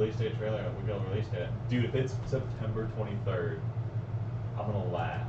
release date trailer, we go release date. Dude, if it's September 23rd, I'm gonna laugh.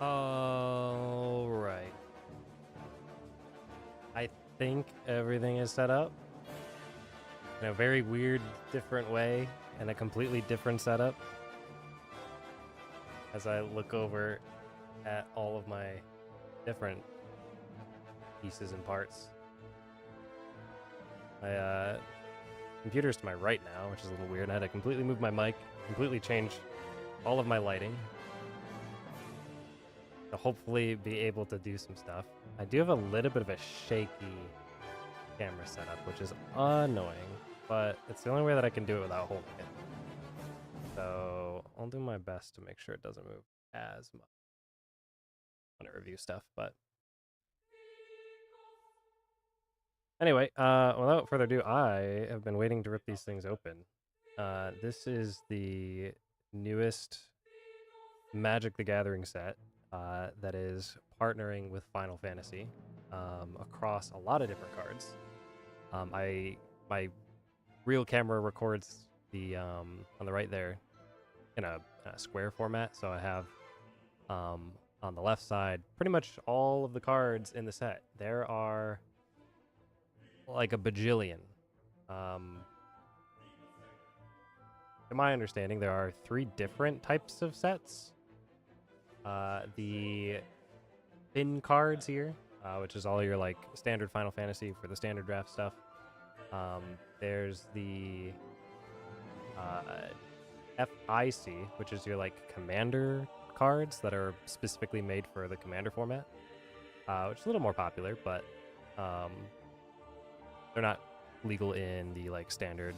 All right. I think everything is set up in a very weird, different way and a completely different setup. As I look over at all of my different pieces and parts. My computer's to my right now, which is a little weird. I had to completely move my mic, completely change all of my lighting to hopefully be able to do some stuff. I do have a little bit of a shaky camera setup, which is annoying, but it's the only way that I can do it without holding it. So I'll do my best to make sure it doesn't move as much when I review stuff, but anyway, without further ado, I have been waiting to rip these things open. This is the newest Magic the Gathering set that is partnering with Final Fantasy across a lot of different cards. My real camera records the on the right there in a square format. So I have on the left side pretty much all of the cards in the set. There are like a bajillion. To my understanding, there are 3 different types of sets. The thin cards here, which is all your like standard Final Fantasy for the standard draft stuff. There's the FIC, which is your like commander cards that are specifically made for the commander format, which is a little more popular, but they're not legal in the like standard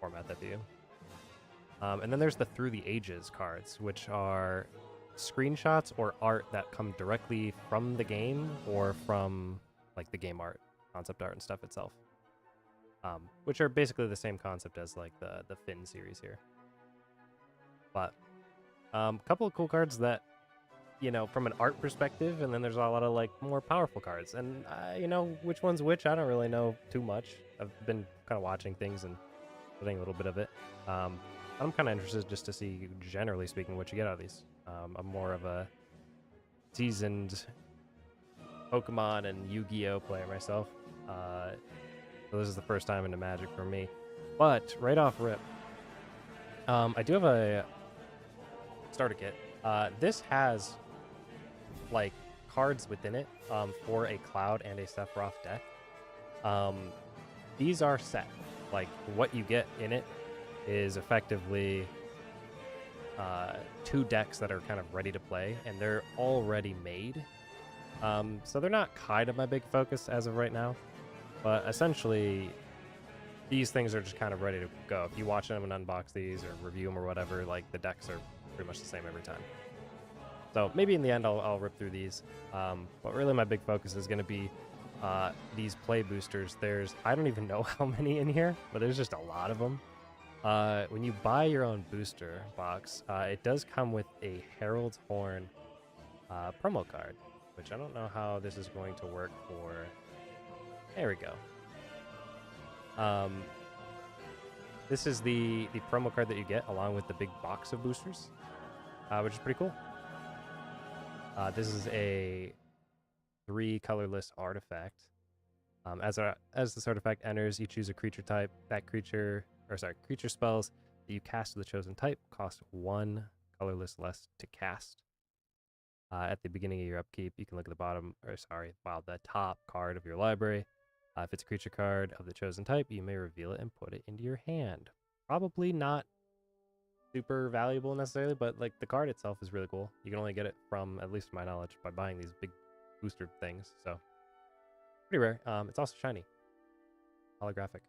format that they do. And then there's the Through the Ages cards, which are screenshots or art that come directly from the game or from like the game art, concept art and stuff itself, which are basically the same concept as like the Finn series here. But a couple of cool cards that, you know, from an art perspective, and then there's a lot of like more powerful cards. And you know, which one's which, I don't really know too much. I've been kind of watching things and putting a little bit of it. I'm kind of interested just to see, generally speaking, what you get out of these. I'm more of a seasoned Pokemon and Yu-Gi-Oh player myself. So this is the first time into Magic for me. But right off rip, I do have a starter kit. This has like cards within it for a Cloud and a Sephiroth deck. These are set. Like what you get in it is effectively 2 decks that are kind of ready to play, and they're already made. So they're not kind of my big focus as of right now, but essentially these things are just kind of ready to go. If you watch them and unbox these or review them or whatever, like the decks are pretty much the same every time. So maybe in the end I'll rip through these, but really my big focus is going to be these play boosters. I don't even know how many in here, but there's just a lot of them. When you buy your own booster box, it does come with a Herald's Horn promo card, which I don't know how this is going to work for. There we go. This is the promo card that you get along with the big box of boosters, which is pretty cool. This is a 3 colorless artifact. As this artifact enters, you choose a creature type. Creature spells that you cast with the chosen type cost 1 colorless less to cast. At the beginning of your upkeep, you can look at the top card of your library. If it's a creature card of the chosen type, you may reveal it and put it into your hand. Probably not super valuable necessarily, but like the card itself is really cool. You can only get it from, at least to my knowledge, by buying these big booster things. So pretty rare. It's also shiny, holographic.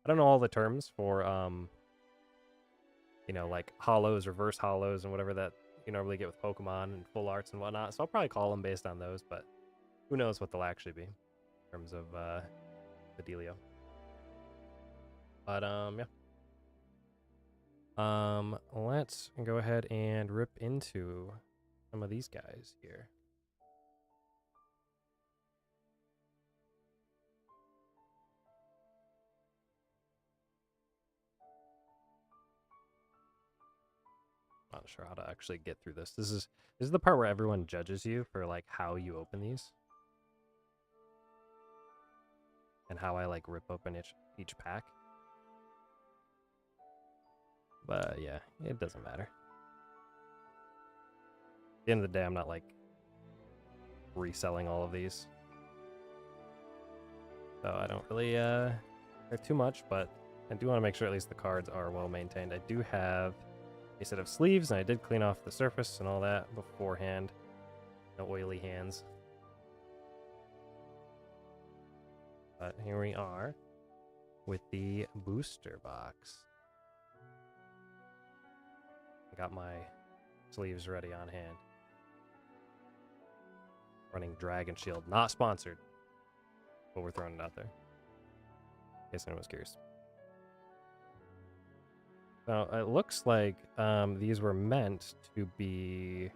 I don't know all the terms for you know, like hollows, reverse hollows, and whatever that you normally get with Pokemon and full arts and whatnot. So I'll probably call them based on those, but who knows what they'll actually be in terms of the dealio. But yeah. Let's go ahead and rip into some of these guys here. Not sure how to actually get through this. This is the part where everyone judges you for like how you open these. And how I like rip open each pack. But yeah, it doesn't matter. At the end of the day, I'm not like reselling all of these. So I don't really care too much, but I do want to make sure at least the cards are well maintained. I do have a set of sleeves, and I did clean off the surface and all that beforehand. No oily hands. But here we are with the booster box. I got my sleeves ready on hand. Running Dragon Shield. Not sponsored, but we're throwing it out there in case anyone's curious. So it looks like these were meant to be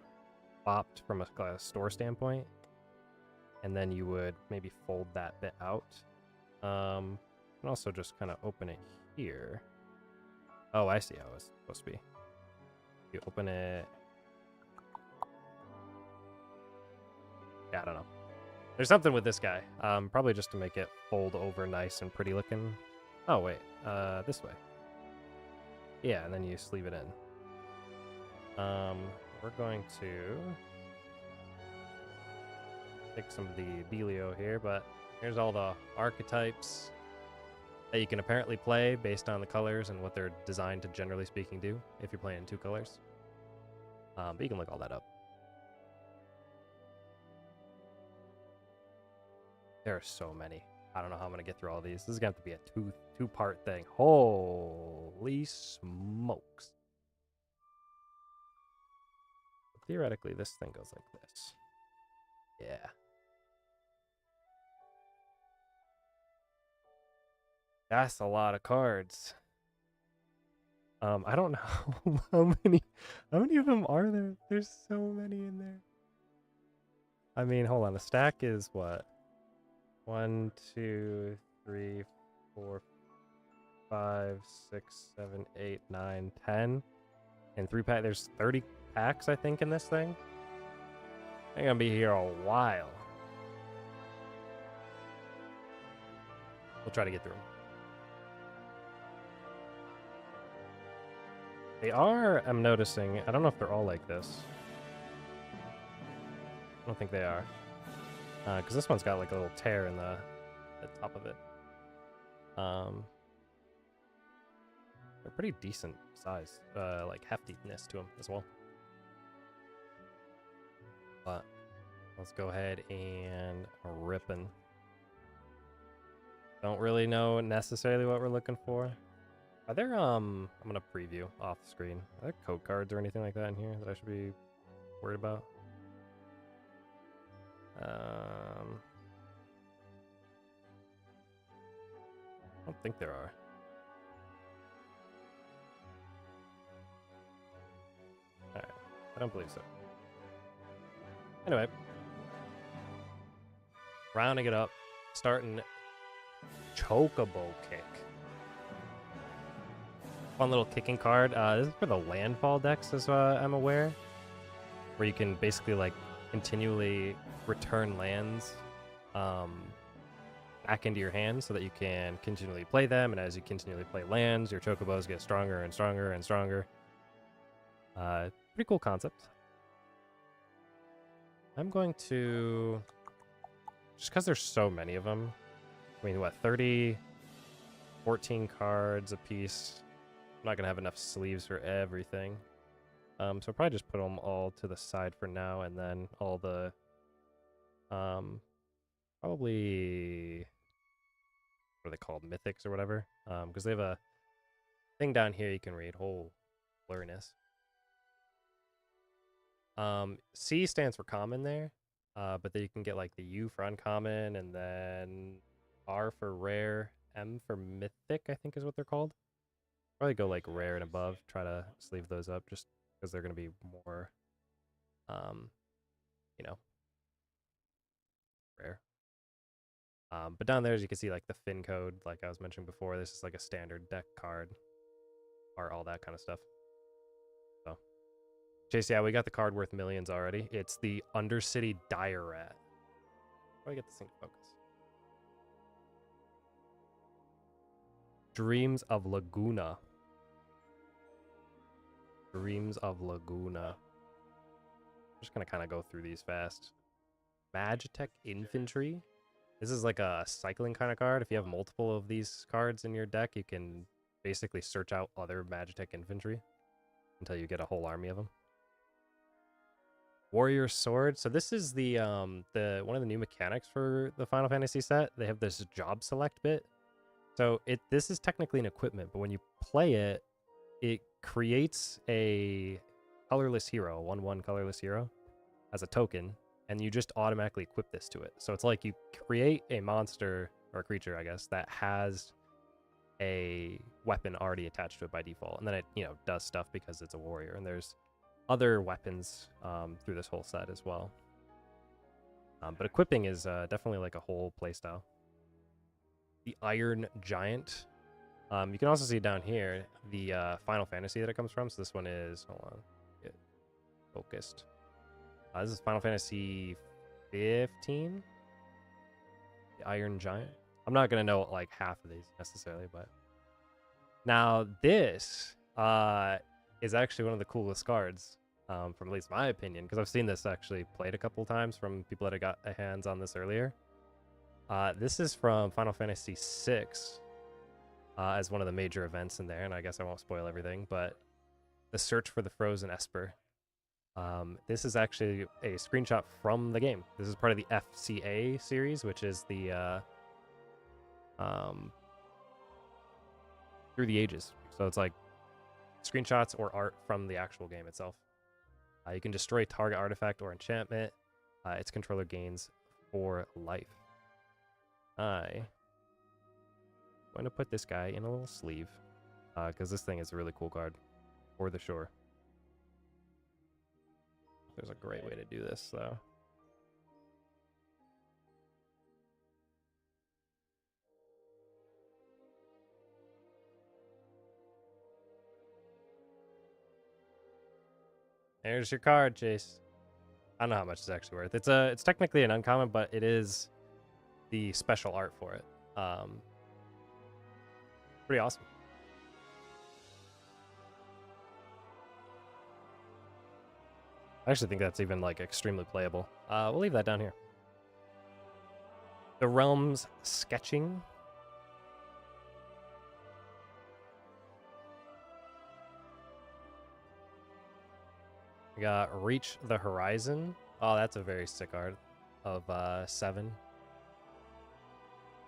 popped from a store standpoint, and then you would maybe fold that bit out, and also just kind of open it here. Oh, I see how it's supposed to be. You open it. Yeah, I don't know. There's something with this guy. Probably just to make it fold over nice and pretty looking. Oh, wait. This way. Yeah, and then you sleeve it in. We're going to take some of the Belio here, but here's all the archetypes that you can apparently play based on the colors and what they're designed to, generally speaking, do if you're playing 2 colors. But you can look all that up. There are so many. I don't know how I'm going to get through all these. This is going to have to be a two-part thing. Holy smokes. Theoretically, this thing goes like this. Yeah. That's a lot of cards. I don't know how many of them are there? There's so many in there. I mean, hold on. The stack is what? 1, 2, 3, 4, 5, 6, 7, 8, 9, 10. And 3 pack. There's 30 packs, I think, in this thing. I'm gonna be here a while. We'll try to get through them. They are, I'm noticing, I don't know if they're all like this. I don't think they are. Because this one's got like a little tear in the top of it. They're pretty decent size, like heftiness to them as well. But let's go ahead and rip 'em. Don't really know necessarily what we're looking for. Are there, I'm gonna preview off the screen. Are there code cards or anything like that in here that I should be worried about? I don't think there are. Alright, I don't believe so. Anyway. Rounding it up, starting Chocobo Kick. Fun little kicking card. This is for the landfall decks, as I'm aware, where you can basically like continually return lands back into your hand so that you can continually play them, and as you continually play lands, your chocobos get stronger and stronger and stronger. Pretty cool concept. I'm going to, just because there's so many of them, I mean, what, 30, 14 cards a piece. I'm not going to have enough sleeves for everything. So I'll probably just put them all to the side for now, and then all the, probably, what are they called, mythics or whatever? Because they have a thing down here you can read, whole blurriness. C stands for common there, but then you can get like the U for uncommon, and then R for rare, M for mythic, I think is what they're called. Probably go like rare and above, try to sleeve those up just because they're going to be more, you know, rare. But down there, as you can see, like the fin code, like I was mentioning before, this is like a standard deck card, or all that kind of stuff. So, Chase, yeah, we got the card worth millions already. It's the Undercity Dire Rat. How do I get this thing to focus? Dreams of Laguna. Dreams of Laguna. I'm just gonna kind of go through these fast. Magitech Infantry. This is like a cycling kind of card. If you have multiple of these cards in your deck, you can basically search out other Magitech Infantry until you get a whole army of them. Warrior Sword. So this is the one of the new mechanics for the Final Fantasy set. They have this job select bit. So this is technically an equipment, but when you play it, it creates a colorless hero, 1/1 colorless hero, as a token, and you just automatically equip this to it. So it's like you create a monster, or a creature, I guess, that has a weapon already attached to it by default, and then it, you know, does stuff because it's a warrior. And there's other weapons through this whole set as well. But equipping is definitely like a whole playstyle. The Iron Giant. You can also see down here the Final Fantasy that it comes from. So this one is, hold on, focused. This is Final Fantasy 15. The Iron Giant. I'm not gonna know like half of these necessarily, but now this is actually one of the coolest cards, from at least my opinion, because I've seen this actually played a couple times from people that have got their hands on this earlier. This is from Final Fantasy VI, as one of the major events in there, and I guess I won't spoil everything, but the Search for the Frozen Esper. This is actually a screenshot from the game. This is part of the FCA series, which is the Through the Ages. So it's like screenshots or art from the actual game itself. You can destroy target artifact or enchantment. Its controller gains 4 life. I'm going to put this guy in a little sleeve, because this thing is a really cool card. For the Shore. There's a great way to do this, though. There's your card, Chase. I don't know how much it's actually worth. It's technically an uncommon, but it is the special art for it. Pretty awesome. I actually think that's even like extremely playable. We'll leave that down here. The Realms Sketching. We got Reach the Horizon. Oh, that's a very sick art of 7.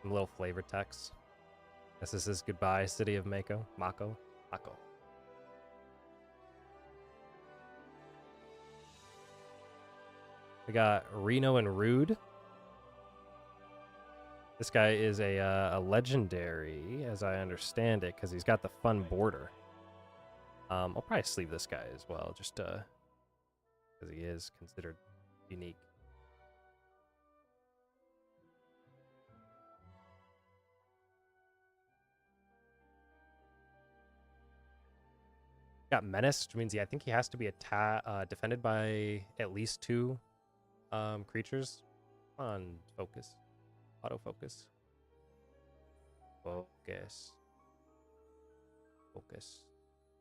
Some little flavor text. This is his goodbye, City of Mako. Mako. We got Reno and Rude. This guy is a legendary, as I understand it, because he's got the fun border. I'll probably sleeve this guy as well, just because he is considered unique. Got Menace, which means I think he has to be defended by at least 2 creatures. On focus. Autofocus. Focus.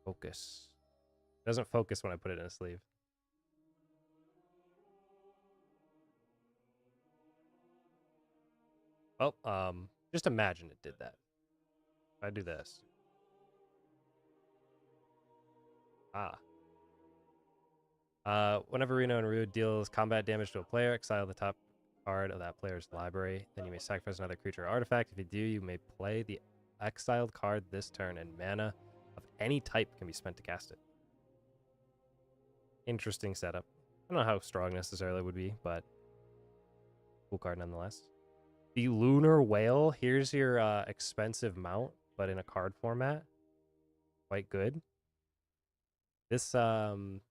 It doesn't focus when I put it in a sleeve. Oh, just imagine it did that. If I do this. Whenever Reno and Rude deals combat damage to a player, exile the top card of that player's library. Then you may sacrifice another creature or artifact. If you do, you may play the exiled card this turn, and mana of any type can be spent to cast it. Interesting setup. I don't know how strong necessarily would be, but cool card nonetheless. The Lunar Whale. Here's your expensive mount, but in a card format. Quite good. This comes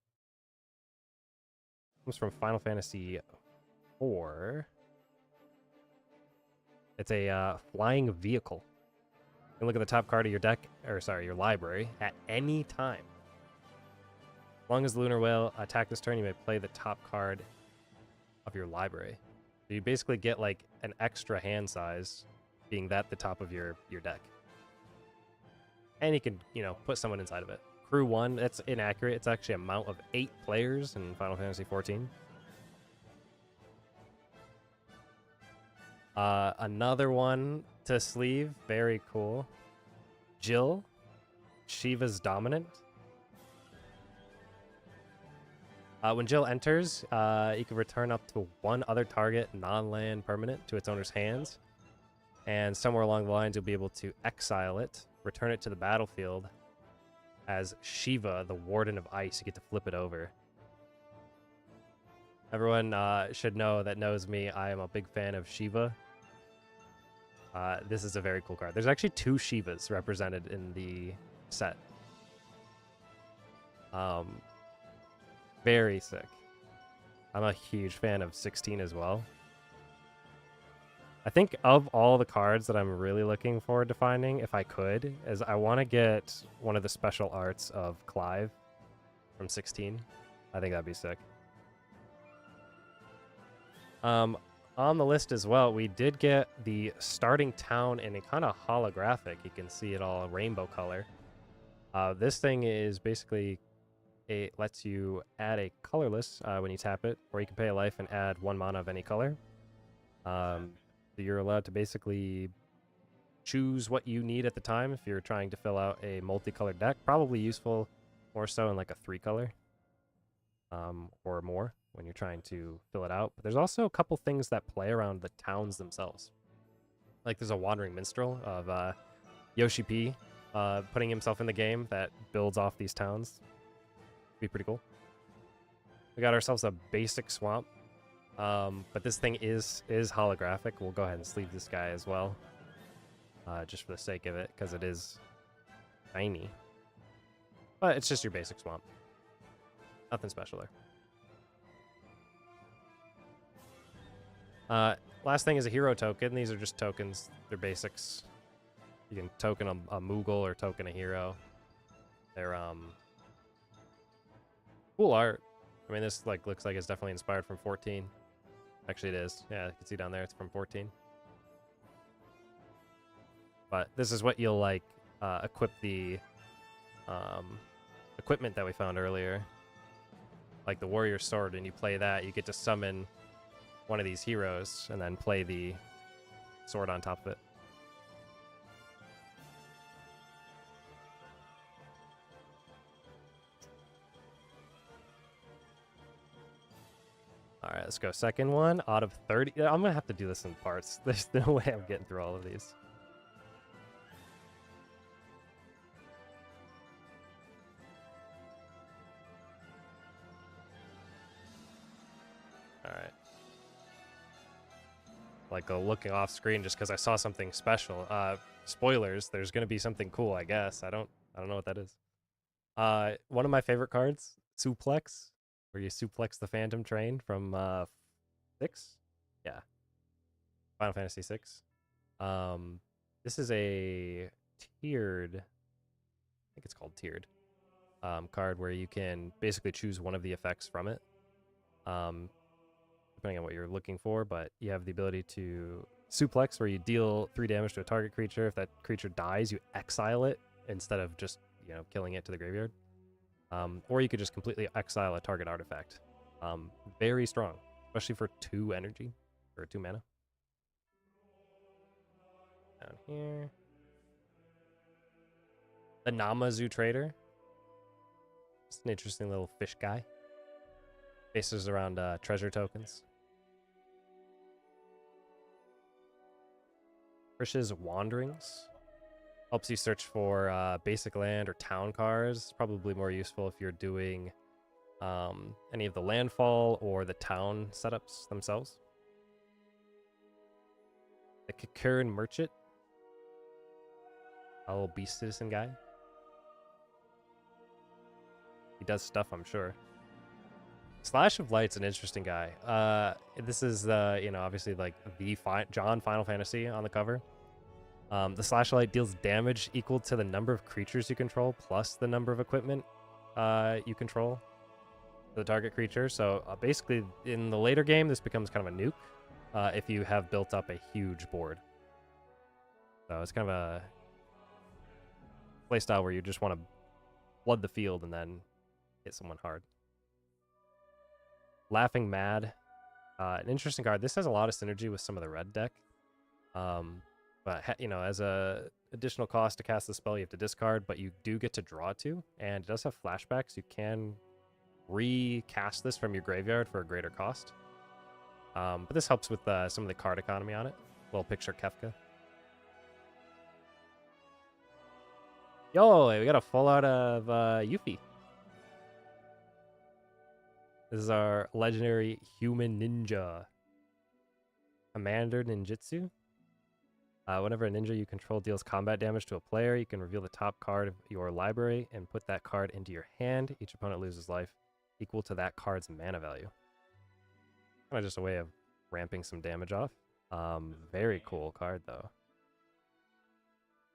from Final Fantasy IV. It's a flying vehicle. You can look at the top card of your deck, or sorry, your library, at any time. As long as the Lunar Whale attack this turn, you may play the top card of your library. So you basically get like an extra hand size, being that the top of your deck. And you can, put someone inside of it. Crew 1, that's inaccurate. It's actually a mount of 8 players in Final Fantasy XIV. Another one to sleeve. Very cool. Jill. Shiva's Dominant. When Jill enters, you can return up to 1 other target non-land permanent to its owner's hands. And somewhere along the lines, you'll be able to exile it, return it to the battlefield as Shiva, the Warden of Ice. You get to flip it over. Everyone should know that knows me. I am a big fan of Shiva. This is a very cool card. There's actually 2 Shivas represented in the set. Very sick. I'm a huge fan of 16 as well. I think of all the cards that I'm really looking forward to finding, if I could, is I want to get one of the special arts of Clive from 16. I think that'd be sick. On the list as well, we did get the starting town in a kind of holographic. You can see it all rainbow color. This thing is basically it lets you add a colorless when you tap it, or you can pay a life and add 1 mana of any color. So you're allowed to basically choose what you need at the time if you're trying to fill out a multicolored deck. Probably useful more so in like a 3-color or more when you're trying to fill it out. But there's also a couple things that play around the towns themselves. Like there's a Wandering Minstrel of Yoshi P putting himself in the game that builds off these towns. Be pretty cool. We got ourselves a basic swamp, but this thing is holographic. We'll go ahead and sleeve this guy as well, just for the sake of it, because it is tiny. But it's just your basic swamp. Nothing special there. Last thing is a hero token. These are just tokens. They're basics. You can token a Moogle or token a hero. They're cool art. I mean, this like looks like it's definitely inspired from 14. Actually, it is. Yeah, you can see down there it's from 14. But this is what you'll like equip the equipment that we found earlier, like the warrior sword, and you play that. You get to summon one of these heroes and then play the sword on top of it. All right, let's go. Second one out of 30. I'm going to have to do this in parts. There's no way I'm getting through all of these. All right. Like looking off screen just because I saw something special. Spoilers, there's going to be something cool, I guess. I don't know what that is. One of my favorite cards, Suplex, where you suplex the Phantom Train from 6? Yeah. Final Fantasy 6. This is a tiered, I think it's called tiered, card where you can basically choose one of the effects from it, depending on what you're looking for, but you have the ability to suplex, where you deal 3 damage to a target creature. If that creature dies, you exile it instead of just, killing it to the graveyard. Or you could just completely exile a target artifact. Very strong, especially for 2 energy, or 2 mana. Down here. The Namazu Trader. Just an interesting little fish guy. Bases around treasure tokens. Frisch's Wanderings. Helps you search for basic land or town cards. Probably more useful if you're doing any of the landfall or the town setups themselves. The Kikurin Merchant. A little beast citizen guy. He does stuff, I'm sure. Slash of Light's an interesting guy. This is obviously like the John Final Fantasy on the cover. The Slash of Light deals damage equal to the number of creatures you control plus the number of equipment you control for the target creature. So basically, in the later game, this becomes kind of a nuke if you have built up a huge board. So it's kind of a playstyle where you just want to flood the field and then hit someone hard. Laughing Mad, an interesting card. This has a lot of synergy with some of the red deck. But as a additional cost to cast the spell, you have to discard, but you do get to draw 2, and it does have flashbacks. You can recast this from your graveyard for a greater cost. But this helps with some of the card economy on it. Little picture Kefka. Yo, we got a full out of Yuffie. This is our legendary human ninja. Commander Ninjutsu. Whenever a ninja you control deals combat damage to a player, you can reveal the top card of your library and put that card into your hand. Each opponent loses life equal to that card's mana value. Kind of just a way of ramping some damage off. Very cool card, though.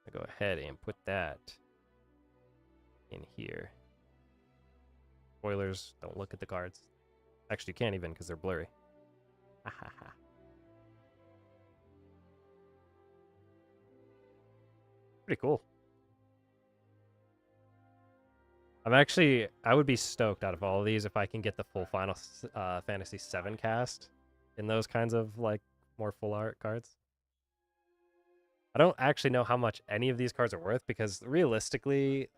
I'll go ahead and put that in here. Spoilers, don't look at the cards. Actually, you can't even because they're blurry. Pretty cool. I would be stoked out of all of these if I can get the full Final Fantasy VII cast in those kinds of, like, more full art cards. I don't actually know how much any of these cards are worth because realistically,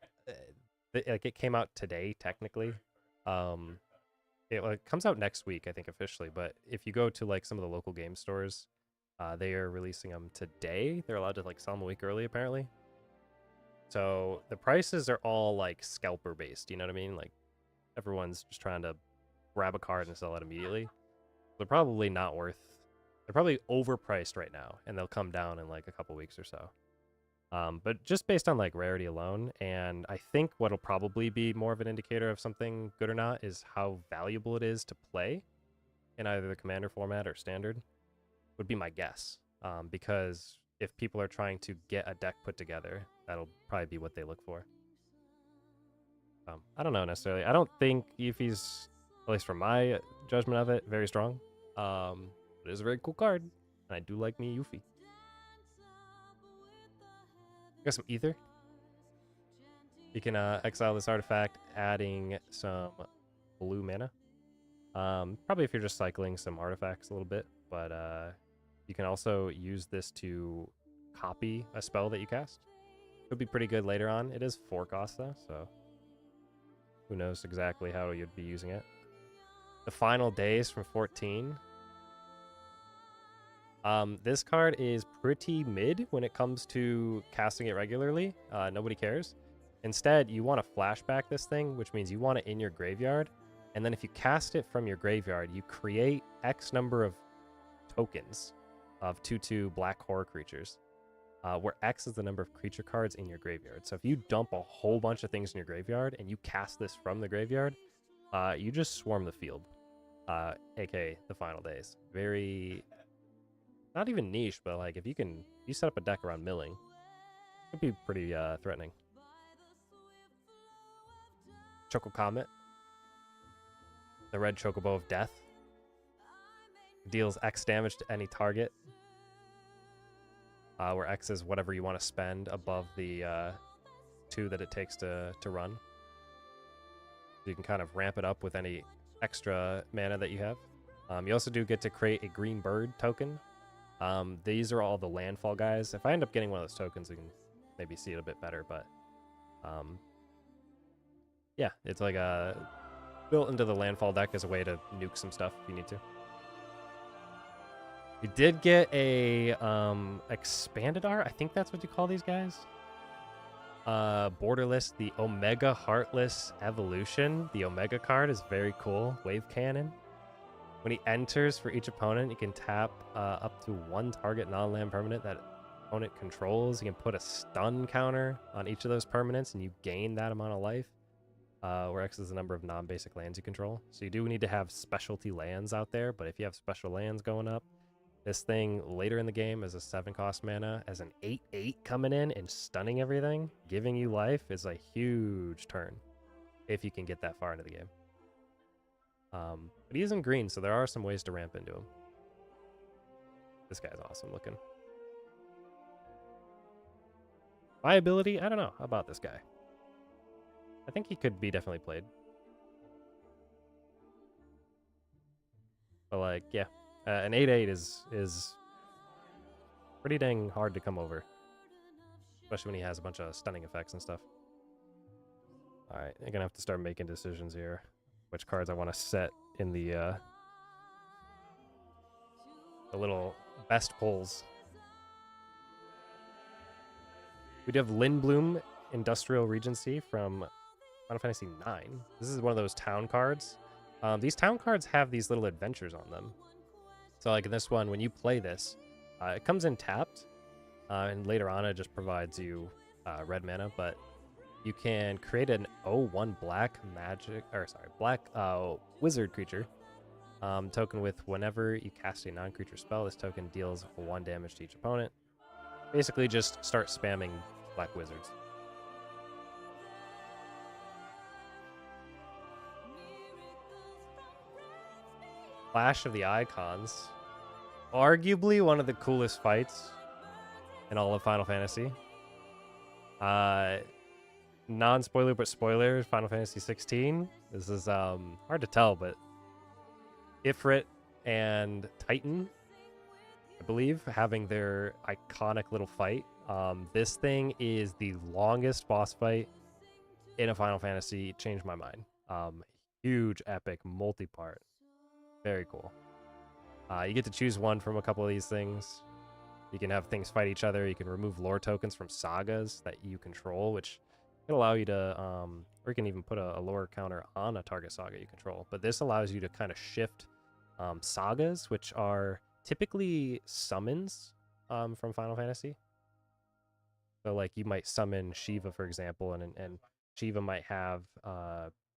it came out today, technically. It comes out next week, I think, officially. But if you go to, like, some of the local game stores, they are releasing them today. They're allowed to, like, sell them a week early, apparently. So the prices are all, like, scalper based. You know what I mean? Like, everyone's just trying to grab a card and sell it immediately. They're probably not worth. They're probably overpriced right now, and they'll come down in, like, a couple weeks or so. But just based on, like, rarity alone, and I think what'll probably be more of an indicator of something good or not is how valuable it is to play in either the Commander format or Standard, would be my guess. Because if people are trying to get a deck put together, that'll probably be what they look for. I don't know necessarily. I don't think Yuffie's, at least from my judgment of it, very strong. It is a very cool card, and I do like me Yuffie. Got some ether. You can exile this artifact, adding some blue mana. Probably if you're just cycling some artifacts a little bit, but you can also use this to copy a spell that you cast. Could be pretty good later on. It is 4 cost though, so who knows exactly how you'd be using it. The Final Days from 14. This card is pretty mid when it comes to casting it regularly. Nobody cares. Instead, you want to flashback this thing, which means you want it in your graveyard. And then if you cast it from your graveyard, you create X number of tokens of 2/2 black horror creatures, where X is the number of creature cards in your graveyard. So if you dump a whole bunch of things in your graveyard and you cast this from the graveyard, you just swarm the field, aka the Final Days. Very... not even niche, but, like, if you set up a deck around milling, it'd be pretty threatening. Choco Comet. The red Chocobo of Death. Deals X damage to any target. Where X is whatever you want to spend above the 2 that it takes to run. So you can kind of ramp it up with any extra mana that you have. You also do get to create a green bird token. These are all the landfall guys. If I end up getting one of those tokens, we can maybe see it a bit better, but yeah, it's like built into the landfall deck as a way to nuke some stuff if you need to. You did get a expanded art. I think that's what you call these guys. Borderless, the Omega Heartless Evolution. The Omega card is very cool. Wave Cannon. When he enters for each opponent, you can tap up to 1 target non-land permanent that opponent controls. You can put a stun counter on each of those permanents, and you gain that amount of life, where X is the number of non-basic lands you control. So you do need to have specialty lands out there, but if you have special lands going up, this thing later in the game as a 7-cost mana, as an 8/8 coming in and stunning everything, giving you life, is a huge turn if you can get that far into the game. But he is in green, so there are some ways to ramp into him. This guy's awesome looking. Viability? I don't know. How about this guy? I think he could be definitely played. But, like, yeah. An 8/8 is pretty dang hard to come over. Especially when he has a bunch of stunning effects and stuff. Alright, I'm gonna have to start making decisions here. Which cards I want to set in the little best pulls. We do have Lindblum Industrial Regency from Final Fantasy IX. This is one of those town cards. These town cards have these little adventures on them. So, like in this one, when you play this, it comes in tapped, and later on it just provides you red mana, but you can create an 0/1 black wizard creature token with whenever you cast a non-creature spell, this token deals 1 damage to each opponent. Basically just start spamming black wizards. Clash of the Icons. Arguably one of the coolest fights in all of Final Fantasy. Non-spoiler, but spoiler, Final Fantasy 16. This is hard to tell, but Ifrit and Titan, I believe, having their iconic little fight. This thing is the longest boss fight in a Final Fantasy. It changed my mind. Huge, epic, multi-part. Very cool. You get to choose one from a couple of these things. You can have things fight each other. You can remove lore tokens from sagas that you control, which can allow you to, or you can even put a lore counter on a target saga you control. But this allows you to kind of shift sagas, which are typically summons from Final Fantasy. So, like, you might summon Shiva, for example, and Shiva might have,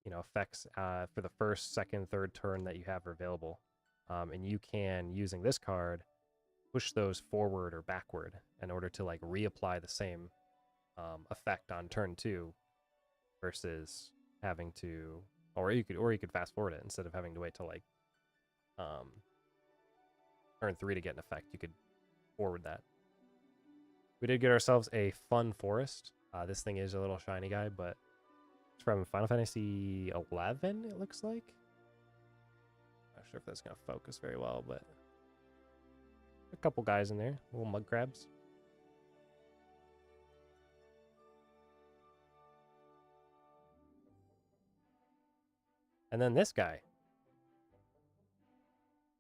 effects for the first, second, third turn that you have available. And you can, using this card, push those forward or backward in order to, like, reapply the same effect on turn 2 versus having to, or you could fast forward it instead of having to wait till, like, turn 3 to get an effect. You could forward that. We did get ourselves a fun forest. This thing is a little shiny guy, but it's from Final Fantasy 11, it looks like. Not sure if that's going to focus very well, but a couple guys in there, little mud crabs. And then this guy.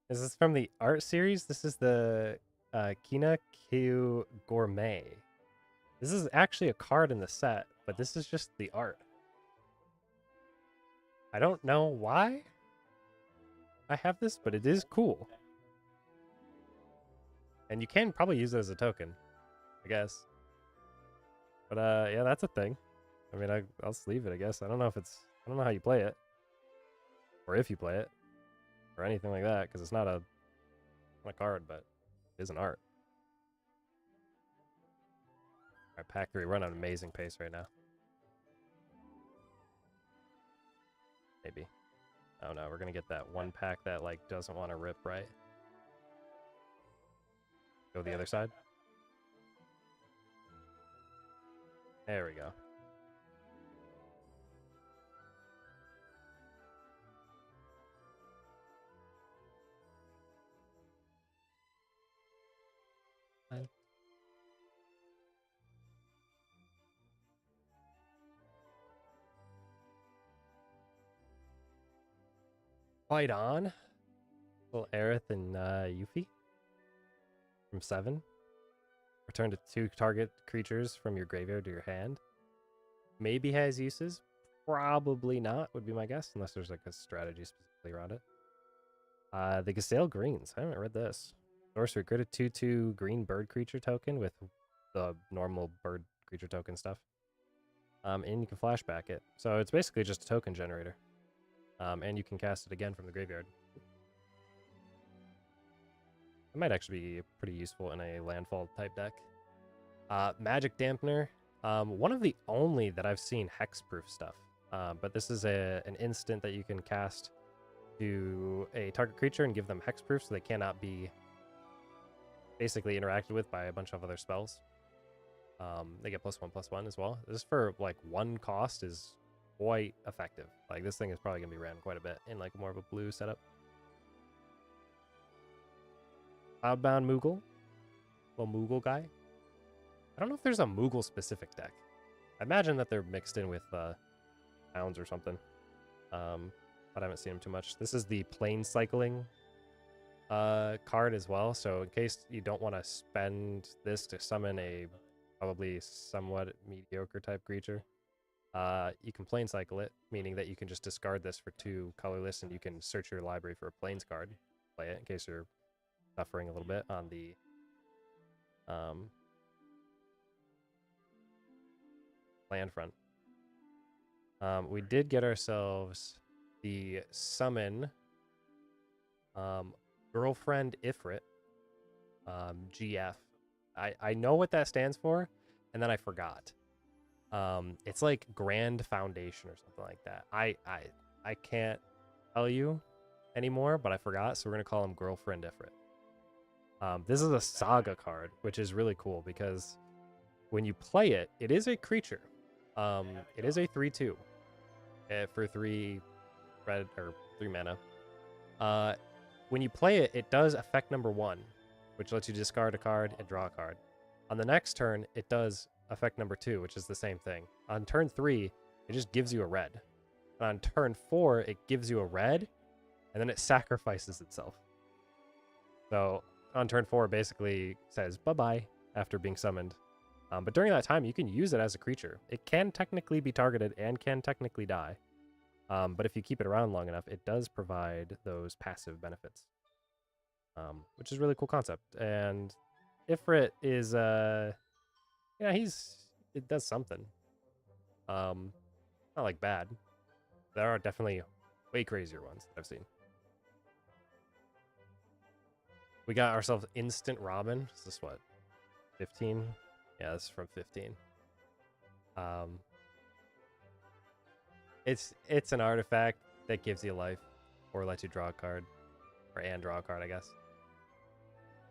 This is from the art series. This is the Kina Q Gourmet. This is actually a card in the set, but this is just the art. I don't know why I have this, but it is cool. And you can probably use it as a token, I guess. But yeah, that's a thing. I mean, I'll sleeve it, I guess. I don't know how you play it, or if you play it, or anything like that, because it's not a card, but it is an art. All right, pack 3, run at an amazing pace right now. Maybe. Oh no, we're gonna get that one pack that, like, doesn't want to rip, right? Go the other side. There we go. Fight on. Little Aerith and Yuffie from 7. Return to 2 target creatures from your graveyard to your hand. Maybe has uses. Probably not, would be my guess, unless there's, like, a strategy specifically around it. The Gazelle Greens. I haven't read this. Sorcery, create a 2/2 green bird creature token with the normal bird creature token stuff. And you can flashback it. So it's basically just a token generator. And you can cast it again from the graveyard. It might actually be pretty useful in a landfall type deck. Magic Dampener. One of the only that I've seen hexproof stuff. But this is an instant that you can cast to a target creature and give them hexproof, so they cannot be basically interacted with by a bunch of other spells. They get +1/+1 as well. This for, like, 1 cost is quite effective. Like, this thing is probably gonna be ran quite a bit in, like, more of a blue setup. Cloudbound Moogle. Little Moogle guy. I don't know if there's a Moogle specific deck. I imagine that they're mixed in with hounds or something. But I haven't seen them too much. This is the plane cycling card as well. So in case you don't want to spend this to summon a probably somewhat mediocre type creature, you can plane cycle it, meaning that you can just discard this for 2 colorless, and you can search your library for a planes card, play it in case you're suffering a little bit on the land front. We did get ourselves the summon Girlfriend Ifrit, GF. I know what that stands for, and then I forgot. It's like Grand Foundation or something like that. I can't tell you anymore, but I forgot, so we're going to call him Girlfriend Ifrit. This is a Saga card, which is really cool because when you play it, it is a creature. It is a 3/2 for 3 red or 3 mana. When you play it, it does effect number 1, which lets you discard a card and draw a card. On the next turn, it does effect number 2, which is the same thing. On turn 3, it just gives you a red. And on turn 4, it gives you a red, and then it sacrifices itself. So on turn 4, it basically says bye-bye after being summoned. But during that time, you can use it as a creature. It can technically be targeted and can technically die. But if you keep it around long enough, it does provide those passive benefits, which is a really cool concept. And Ifrit is, it does something. Not like bad. There are definitely way crazier ones that I've seen. We got ourselves Instant Robin. Is this what? 15? Yeah, this is from 15. It's an artifact that gives you life or lets you draw a card. And draw a card, I guess.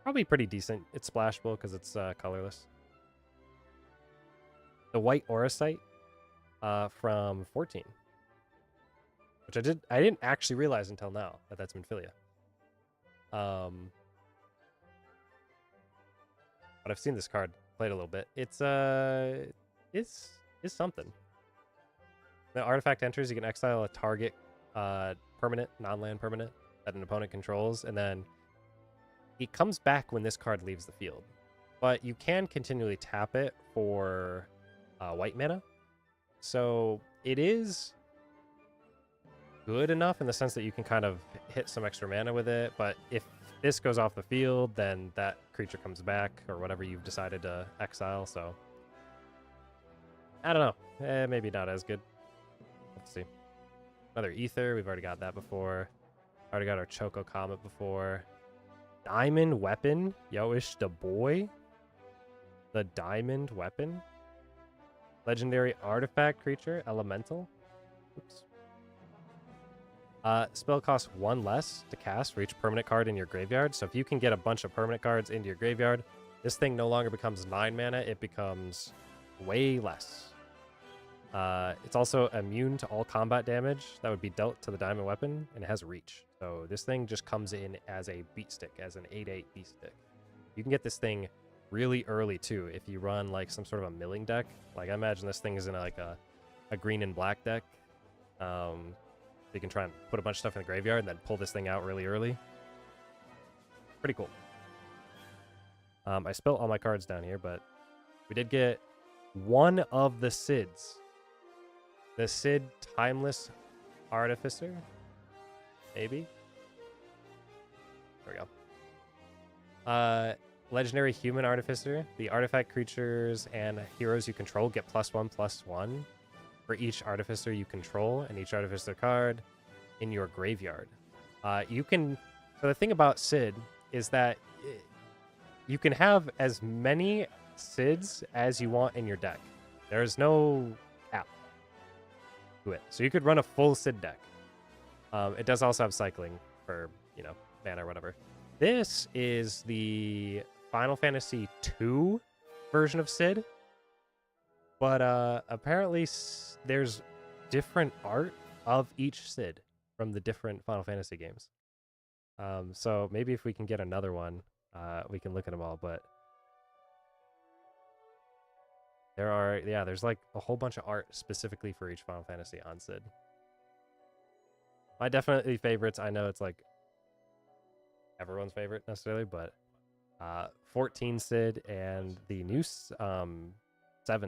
Probably pretty decent. It's splashable because it's colorless. The White Auracite from 14. Which I didn't actually realize until now that that's Minfilia. But I've seen this card played a little bit. It's something. The artifact enters, you can exile a target permanent, non-land permanent that an opponent controls, and then it comes back when this card leaves the field. But you can continually tap it for white mana. So it is good enough in the sense that you can kind of hit some extra mana with it, but if this goes off the field, then that creature comes back, or whatever you've decided to exile, so I don't know. Maybe not as good. Let's see. Another Ether, we've already got that before. Already got our Choco Comet before. Diamond Weapon, Yoish the Boy. The Diamond Weapon. Legendary Artifact Creature, Elemental. Oops. Spell costs 1 less to cast for each permanent card in your graveyard. So if you can get a bunch of permanent cards into your graveyard, this thing no longer becomes 9 mana, it becomes way less. It's also immune to all combat damage that would be dealt to the Diamond Weapon, and it has reach. So this thing just comes in as a beat stick, as an 8/8 beat stick. You can get this thing really early too if you run like some sort of a milling deck. Like I imagine this thing is in like a green and black deck. You can try and put a bunch of stuff in the graveyard and then pull this thing out really early. Pretty cool. I spilled all my cards down here, but we did get one of the Sids. The Sid Timeless Artificer? Maybe? There we go. Legendary Human Artificer. The artifact creatures and heroes you control get +1/+1 for each artificer you control and each artificer card in your graveyard. So the thing about Sid is that you can have as many Sids as you want in your deck. There's no cap to it. So you could run a full Sid deck. It does also have cycling for, mana or whatever. This is the Final Fantasy II version of Sid. But apparently there's different art of each Sid from the different Final Fantasy games. So maybe if we can get another one, we can look at them all. But there's like a whole bunch of art specifically for each Final Fantasy on Sid. My definitely favorites, I know it's like everyone's favorite necessarily, but 14 Sid and the new 7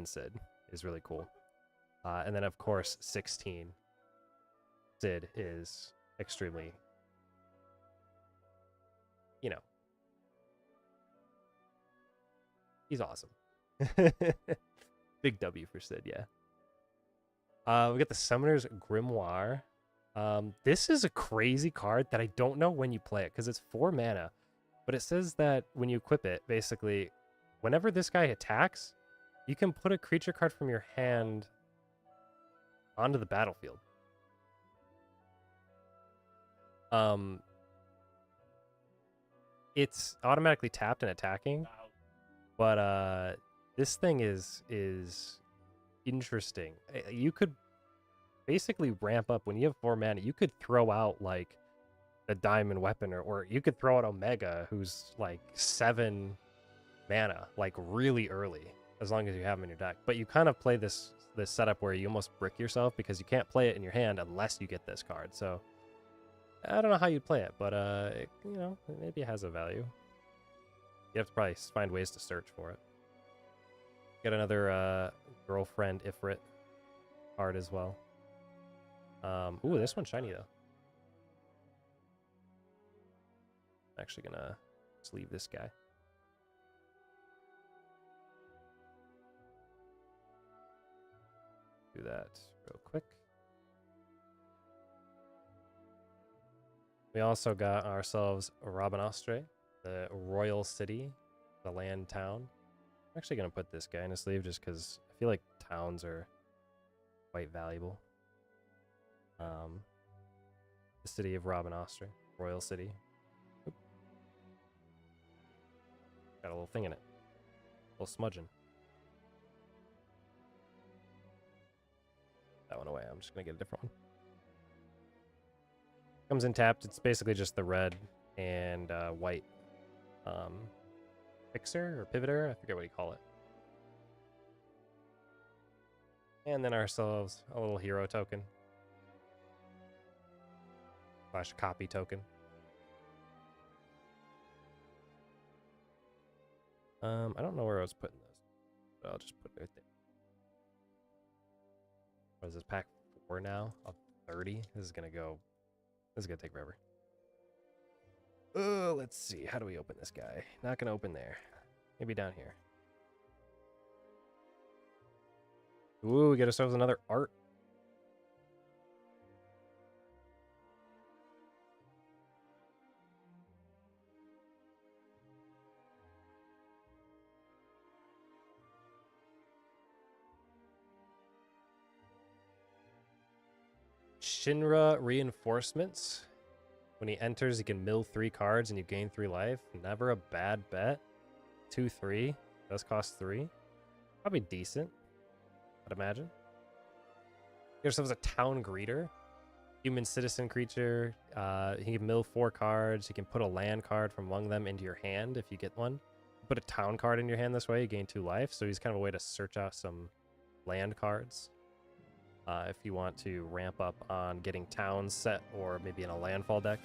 Sid is really cool. And then, of course, 16 Sid is extremely, he's awesome. Big W for Sid, yeah. We got the Summoner's Grimoire. This is a crazy card that I don't know when you play it because it's 4 mana. But it says that when you equip it, basically, whenever this guy attacks, you can put a creature card from your hand onto the battlefield. It's automatically tapped and attacking, but this thing is interesting. You could basically ramp up when you have 4 mana. You could throw out like a diamond weapon, or you could throw out Omega, who's like 7 mana, like really early, as long as you have him in your deck. But you kind of play this setup where you almost brick yourself because you can't play it in your hand unless you get this card. So I don't know how you'd play it, but you know, maybe it has a value. You have to probably find ways to search for it. Get another girlfriend Ifrit card as well. Ooh, this one's shiny though. I'm actually gonna just leave this guy. Do that real quick. We also got ourselves Rabanastre, the royal city, the land town. I'm actually going to put this guy in a sleeve just because I feel like towns are quite valuable. The city of Rabanastre, royal city. Oop. Got a little thing in it. A little smudging. That one away. I'm just going to get a different one. Comes in tapped. It's basically just the red and white fixer or pivoter. I forget what you call it. And then ourselves a little hero token. / copy token. I don't know where I was putting those, but I'll just put it right there. What is this, pack 4 now? Of 30? This is gonna take forever. Let's see. How do we open this guy? Not gonna open there. Maybe down here. Ooh, we get ourselves another art. Shinra reinforcements. When he enters, he can mill 3 cards and you gain 3 life. Never a bad bet. 2/3. Does cost 3. Probably decent, I'd imagine. Get ourselves a town greeter. Human citizen creature. He can mill 4 cards. He can put a land card from among them into your hand if you get one. Put a town card in your hand this way, you gain 2 life. So he's kind of a way to search out some land cards. If you want to ramp up on getting towns set or maybe in a landfall deck.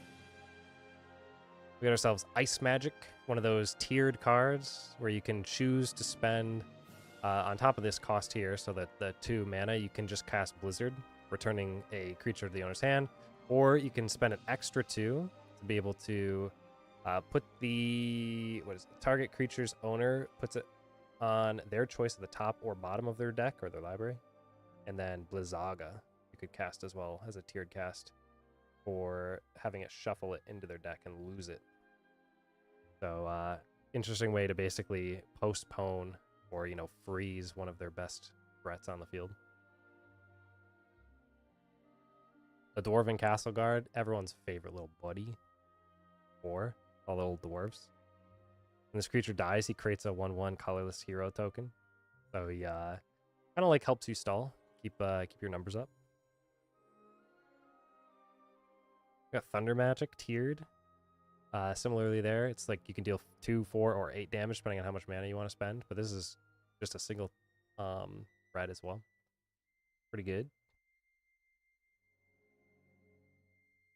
We got ourselves Ice Magic, one of those tiered cards where you can choose to spend on top of this cost here, so that the 2 mana, you can just cast Blizzard, returning a creature to the owner's hand, or you can spend an extra 2 to be able to put the target creature's owner puts it on their choice at the top or bottom of their deck or their library. And then Blizzaga, you could cast as well as a tiered cast, or having it shuffle it into their deck and lose it. So, interesting way to basically postpone or, freeze one of their best threats on the field. The Dwarven Castle Guard, everyone's favorite little buddy. 4, all the old dwarves. When this creature dies, he creates a 1/1 colorless hero token. So he kind of like helps you stall. Keep your numbers up. Got Thunder Magic tiered. Similarly there, it's like you can deal 2, 4, or 8 damage depending on how much mana you want to spend. But this is just a single red as well. Pretty good.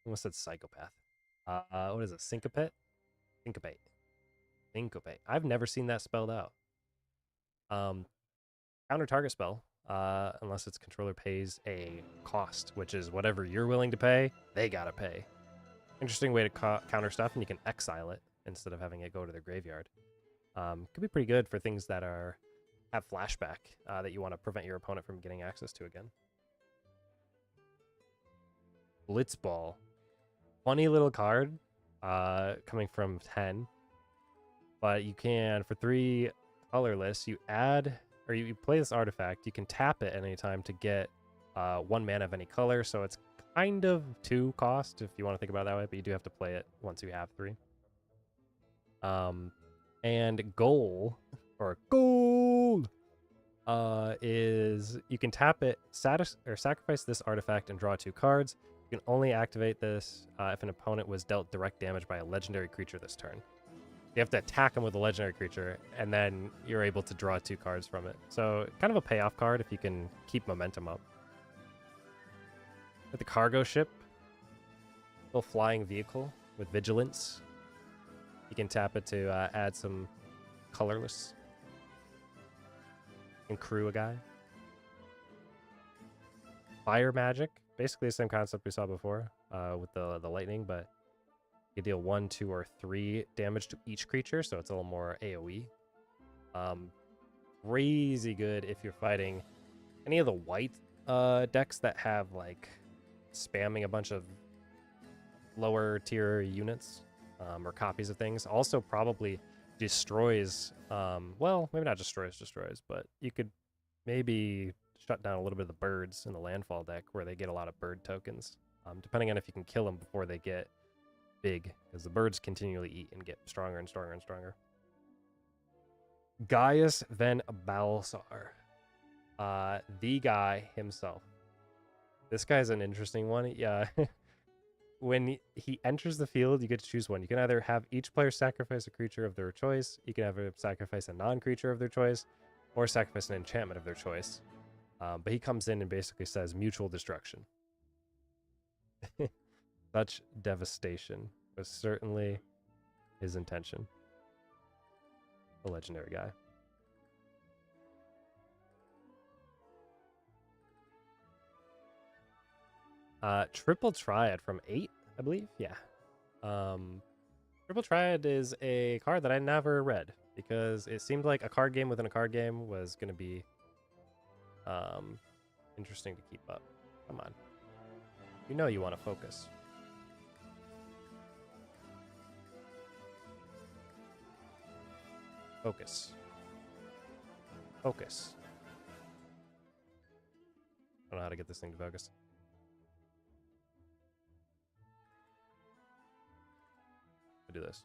Almost said Psychopath. What is it? Syncopate? Syncopate. I've never seen that spelled out. Counter target spell. Unless its controller pays a cost, which is whatever you're willing to pay, they gotta pay. Interesting way to counter stuff, and you can exile it instead of having it go to their graveyard. Could be pretty good for things that have flashback that you want to prevent your opponent from getting access to again. Blitzball. Funny little card coming from 10. But you can, for 3 colorless, you add... or you play this artifact, you can tap it at any time to get 1 mana of any color, so it's kind of 2 cost if you want to think about it that way, but you do have to play it once you have 3. And goal, or gold, is you can tap it, sacrifice this artifact and draw 2 cards. You can only activate this if an opponent was dealt direct damage by a legendary creature this turn. You have to attack them with a legendary creature, and then you're able to draw 2 cards from it. So kind of a payoff card if you can keep momentum up. With the cargo ship, little flying vehicle with vigilance. You can tap it to add some colorless. You can crew a guy. Fire magic, basically the same concept we saw before with the lightning, but you deal 1, 2, or 3 damage to each creature, so it's a little more AoE. Crazy good if you're fighting any of the white decks that have like spamming a bunch of lower tier units or copies of things. Also probably destroys, well, maybe not destroys, but you could maybe shut down a little bit of the birds in the landfall deck where they get a lot of bird tokens, depending on if you can kill them before they get big, because the birds continually eat and get stronger and stronger and stronger. Gaius Van Balsar, the guy himself. This guy's an interesting one. Yeah. When he enters the field, you get to choose one. You can either have each player sacrifice a creature of their choice, you can have a sacrifice a non-creature of their choice, or sacrifice an enchantment of their choice. But he comes in and basically says mutual destruction. Such devastation was certainly his intention. A legendary guy. Triple Triad from 8, I believe. Yeah. Triple Triad is a card that I never read because it seemed like a card game within a card game was going to be interesting to keep up. Come on. You know you want to focus. Focus. Focus. I don't know how to get this thing to focus. Do this.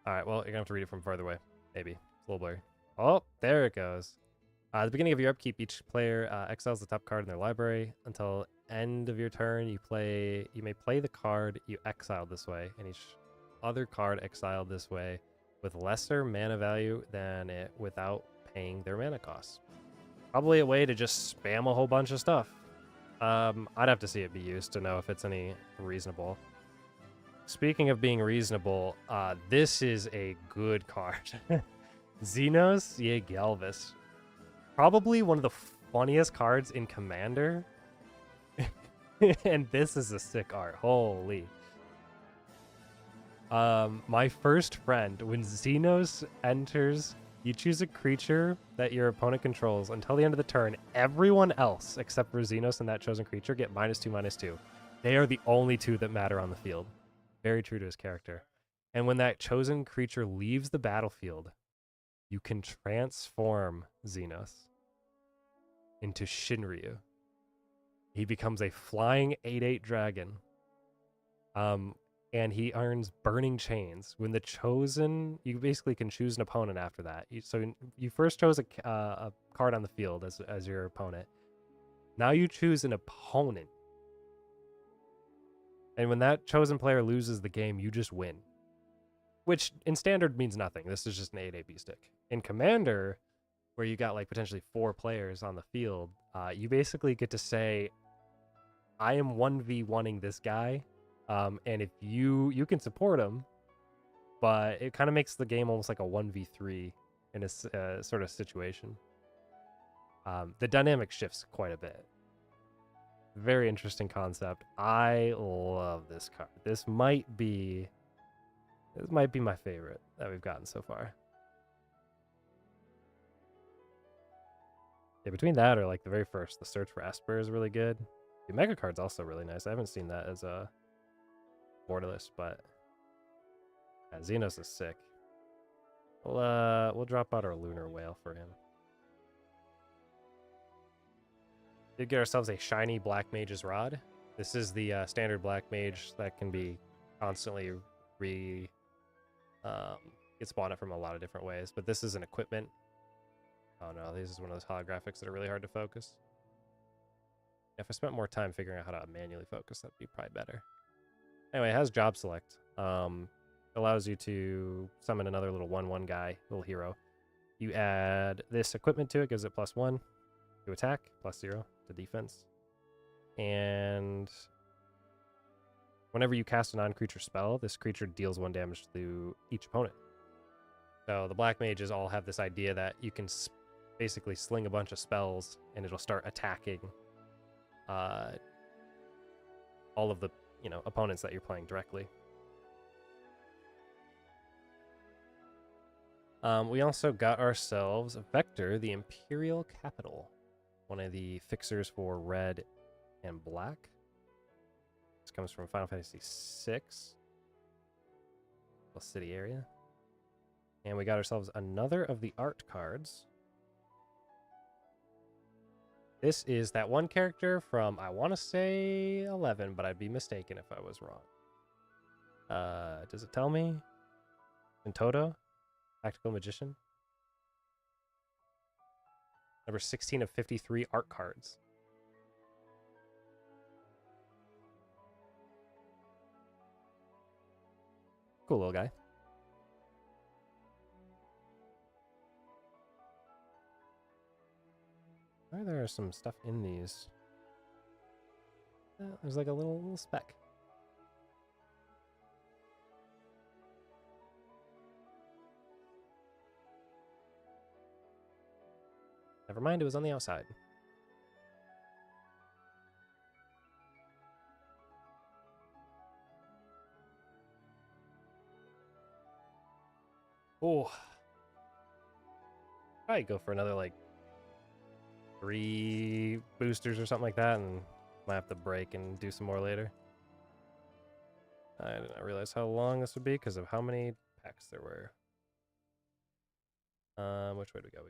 Alright, well, you're gonna have to read it from farther away. Maybe. It's a little blurry. Oh, there it goes. At the beginning of your upkeep, each player exiles the top card in their library. Until end of your turn, you may play the card you exiled this way, and each other card exiled this way with lesser mana value than it without paying their mana costs. Probably a way to just spam a whole bunch of stuff. I'd have to see it be used to know if it's any reasonable. Speaking of being reasonable, this is a good card. Xenos Galvis. Probably one of the funniest cards in Commander. And this is a sick art. Holy. My first friend, when Xenos enters, you choose a creature that your opponent controls. Until the end of the turn, everyone else except for Xenos and that chosen creature get -2/-2. They are the only 2 that matter on the field. Very true to his character. And when that chosen creature leaves the battlefield, you can transform Xenos into Shinryu. He becomes a flying 8/8 dragon. And he earns Burning Chains. When the chosen, you basically can choose an opponent after that. So you first chose a card on the field as your opponent. Now you choose an opponent. And when that chosen player loses the game, you just win. Which in Standard means nothing. This is just an 8/8 B-stick. In Commander, where you got like potentially 4 players on the field, you basically get to say, I am 1v1ing this guy. And if you can support him, but it kind of makes the game almost like a 1v3 in a sort of situation. The dynamic shifts quite a bit. Very interesting concept. I love this card. This might be my favorite that we've gotten so far. Yeah, between that or like the very first, the Search for Esper is really good. The Mega card's also really nice. I haven't seen that as a borderless, but yeah, Xenos is sick. We'll drop out our lunar whale for him. Did get ourselves a shiny Black Mage's Rod. This is the standard Black Mage that can be constantly get spotted from a lot of different ways, but this is an equipment. Oh no, this is one of those holographics that are really hard to focus. If I spent more time figuring out how to manually focus, that'd be probably better. Anyway, it has job select. Allows you to summon another little 1/1 guy, little hero. You add this equipment to it, gives it +1 to attack, +0 to defense. And whenever you cast a non-creature spell, this creature deals 1 damage to each opponent. So the Black Mages all have this idea that you can basically sling a bunch of spells and it'll start attacking all of the opponents that you're playing directly. We also got ourselves Vector, the Imperial Capital, one of the fixers for red and black. This comes from Final Fantasy VI, the city area. And we got ourselves another of the art cards. This is that one character from, I want to say 11, but I'd be mistaken if I was wrong. Does it tell me? Toto? Tactical Magician. Number 16 of 53 art cards. Cool little guy. There are some stuff in these. There's like a little speck. Never mind, it was on the outside. Oh. Probably go for another like 3 boosters or something like that, and might have to break and do some more later. I did not realize how long this would be because of how many packs there were. Which way do we go?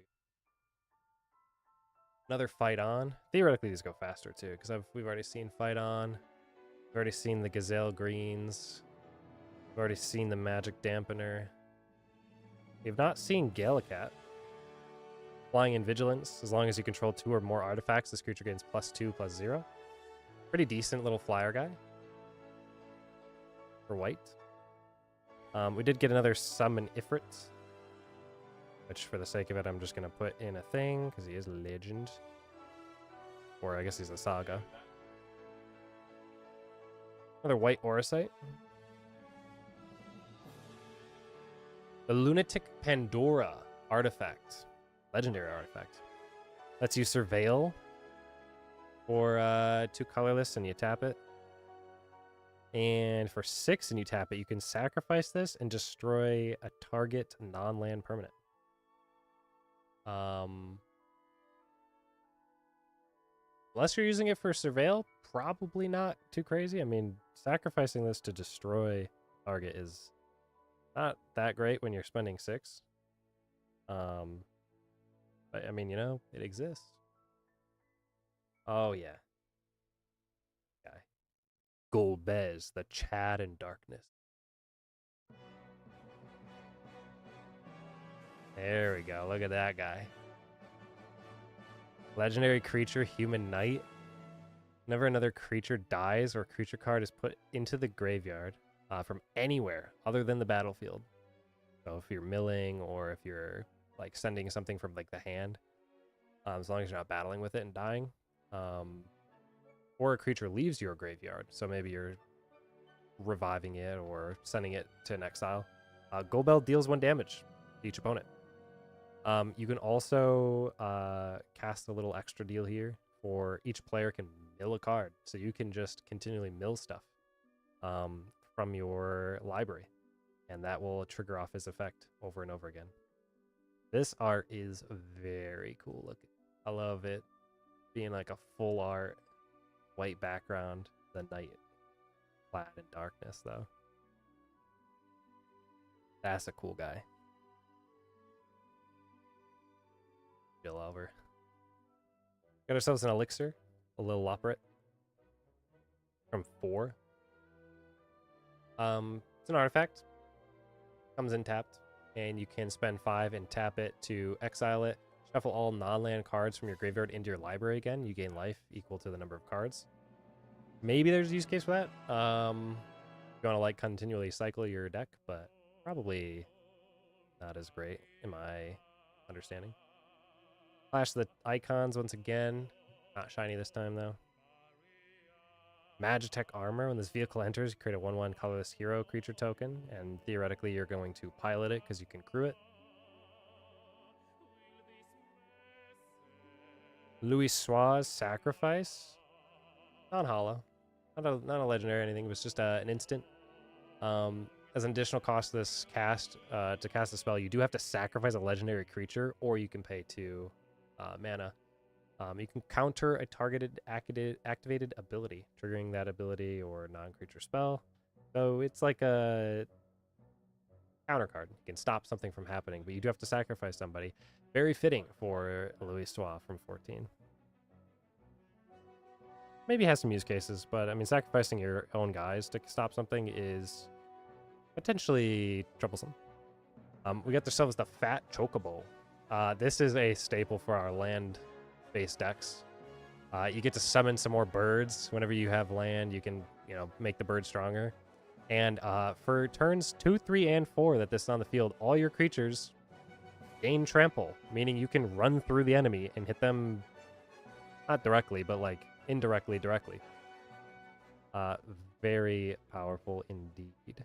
Another Fight On. Theoretically, these go faster too, because we've already seen Fight On. We've already seen the Gazelle Greens. We've already seen the Magic Dampener. We've not seen Galacat. Flying in Vigilance. As long as you control 2 or more artifacts, this creature gains +2/+0. Pretty decent little flyer guy. For white. We did get another Summon Ifrit, which for the sake of it, I'm just going to put in a thing, because he is a legend. Or I guess he's a saga. Another white Auracite. The Lunatic Pandora artifact. Legendary artifact. Lets you surveil for 2 colorless and you tap it. And for 6 and you tap it, you can sacrifice this and destroy a target non-land permanent. Unless you're using it for surveil, probably not too crazy. I mean, sacrificing this to destroy target is not that great when you're spending 6. But I mean, it exists. Oh yeah. Guy. Golbez, the Chad in Darkness. There we go. Look at that guy. Legendary creature, Human Knight. Whenever another creature dies or a creature card is put into the graveyard from anywhere other than the battlefield. So if you're milling or if you're like sending something from like the hand, as long as you're not battling with it and dying, or a creature leaves your graveyard, so maybe you're reviving it or sending it to an exile, Golbel deals 1 damage to each opponent. You can also cast a little extra deal here for each player can mill a card, so you can just continually mill stuff from your library, and that will trigger off his effect over and over again. This art is very cool looking. I love it being like a full art, white background, the knight clad in darkness though. That's a cool guy. chill over. Got ourselves an elixir, a little operate from 4. It's an artifact. Comes in tapped, and you can spend 5 and tap it to exile it. Shuffle all non-land cards from your graveyard into your library again. You gain life equal to the number of cards. Maybe there's a use case for that. You want to like continually cycle your deck, but probably not as great in my understanding. Flash the icons once again. Not shiny this time though. Magitech Armor. When this vehicle enters, you create a 1/1 colorless hero creature token, and theoretically you're going to pilot it because you can crew it. Louis Suarez Sacrifice. Non-hollow. Not a legendary or anything. It was just an instant. As an additional cost to this cast, to cast a spell, you do have to sacrifice a legendary creature, or you can pay 2 mana. You can counter a targeted activated ability, triggering that ability or non-creature spell. So it's like a counter card. You can stop something from happening, but you do have to sacrifice somebody. Very fitting for Louis Suarez from 14. Maybe has some use cases, but I mean, sacrificing your own guys to stop something is potentially troublesome. We got ourselves the Fat Chocobo. This is a staple for our land-based decks. You get to summon some more birds. Whenever you have land, you can, make the bird stronger. And for turns 2, 3, and 4 that this is on the field, all your creatures gain trample, meaning you can run through the enemy and hit them, not directly, but like indirectly, directly. Very powerful indeed.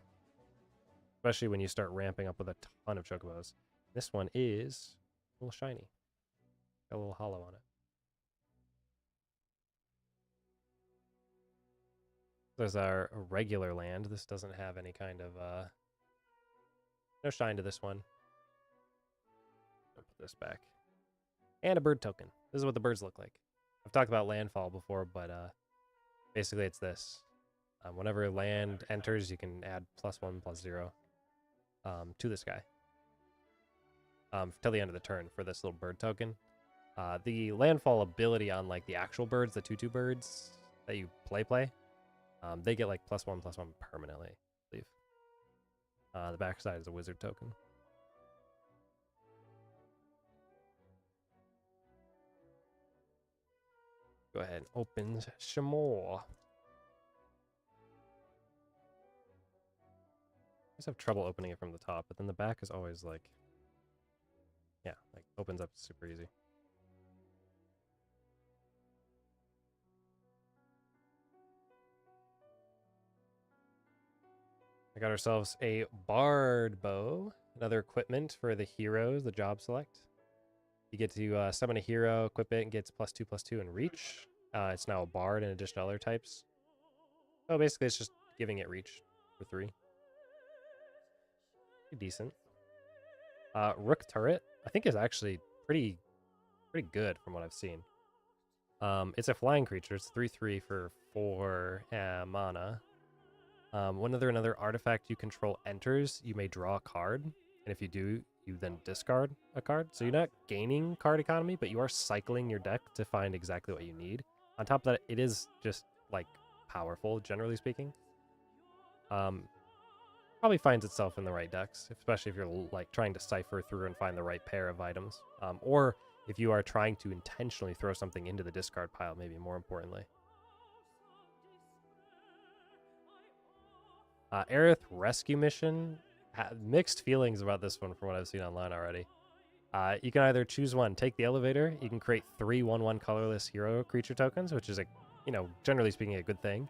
Especially when you start ramping up with a ton of chocobos. This one is a little shiny. Got a little hollow on it. There's our regular land. This doesn't have any kind of, no shine to this one. I'll put this back. And a bird token. This is what the birds look like. I've talked about landfall before, but basically it's this. Whenever land enters, you can add +1/+0 to this guy till the end of the turn for this little bird token. The landfall ability on like the actual birds, the 2/2 birds that you play, they get like +1/+1 permanently, I believe. The backside is a wizard token. Go ahead and open some more. I just have trouble opening it from the top, but then the back is always like, yeah, like opens up super easy. I got ourselves a Bard Bow, another equipment for the heroes, the job select. You get to summon a hero, equip it, and gets +2/+2 in reach. It's now a bard in addition to other types. So basically it's just giving it reach for 3. Pretty decent. Rook Turret, I think is actually pretty good from what I've seen. It's a flying creature. It's 3/3 for 4 mana. Whenever another artifact you control enters, you may draw a card. And if you do, you then discard a card. So you're not gaining card economy, but you are cycling your deck to find exactly what you need. On top of that, it is just, like, powerful, generally speaking. Probably finds itself in the right decks, especially if you're, like, trying to cipher through and find the right pair of items. Or if you are trying to intentionally throw something into the discard pile, maybe more importantly. Aerith Rescue Mission. Mixed feelings about this one from what I've seen online already. You can either choose one, take the elevator. You can create 3 1/1 colorless hero creature tokens, which is generally speaking, a good thing.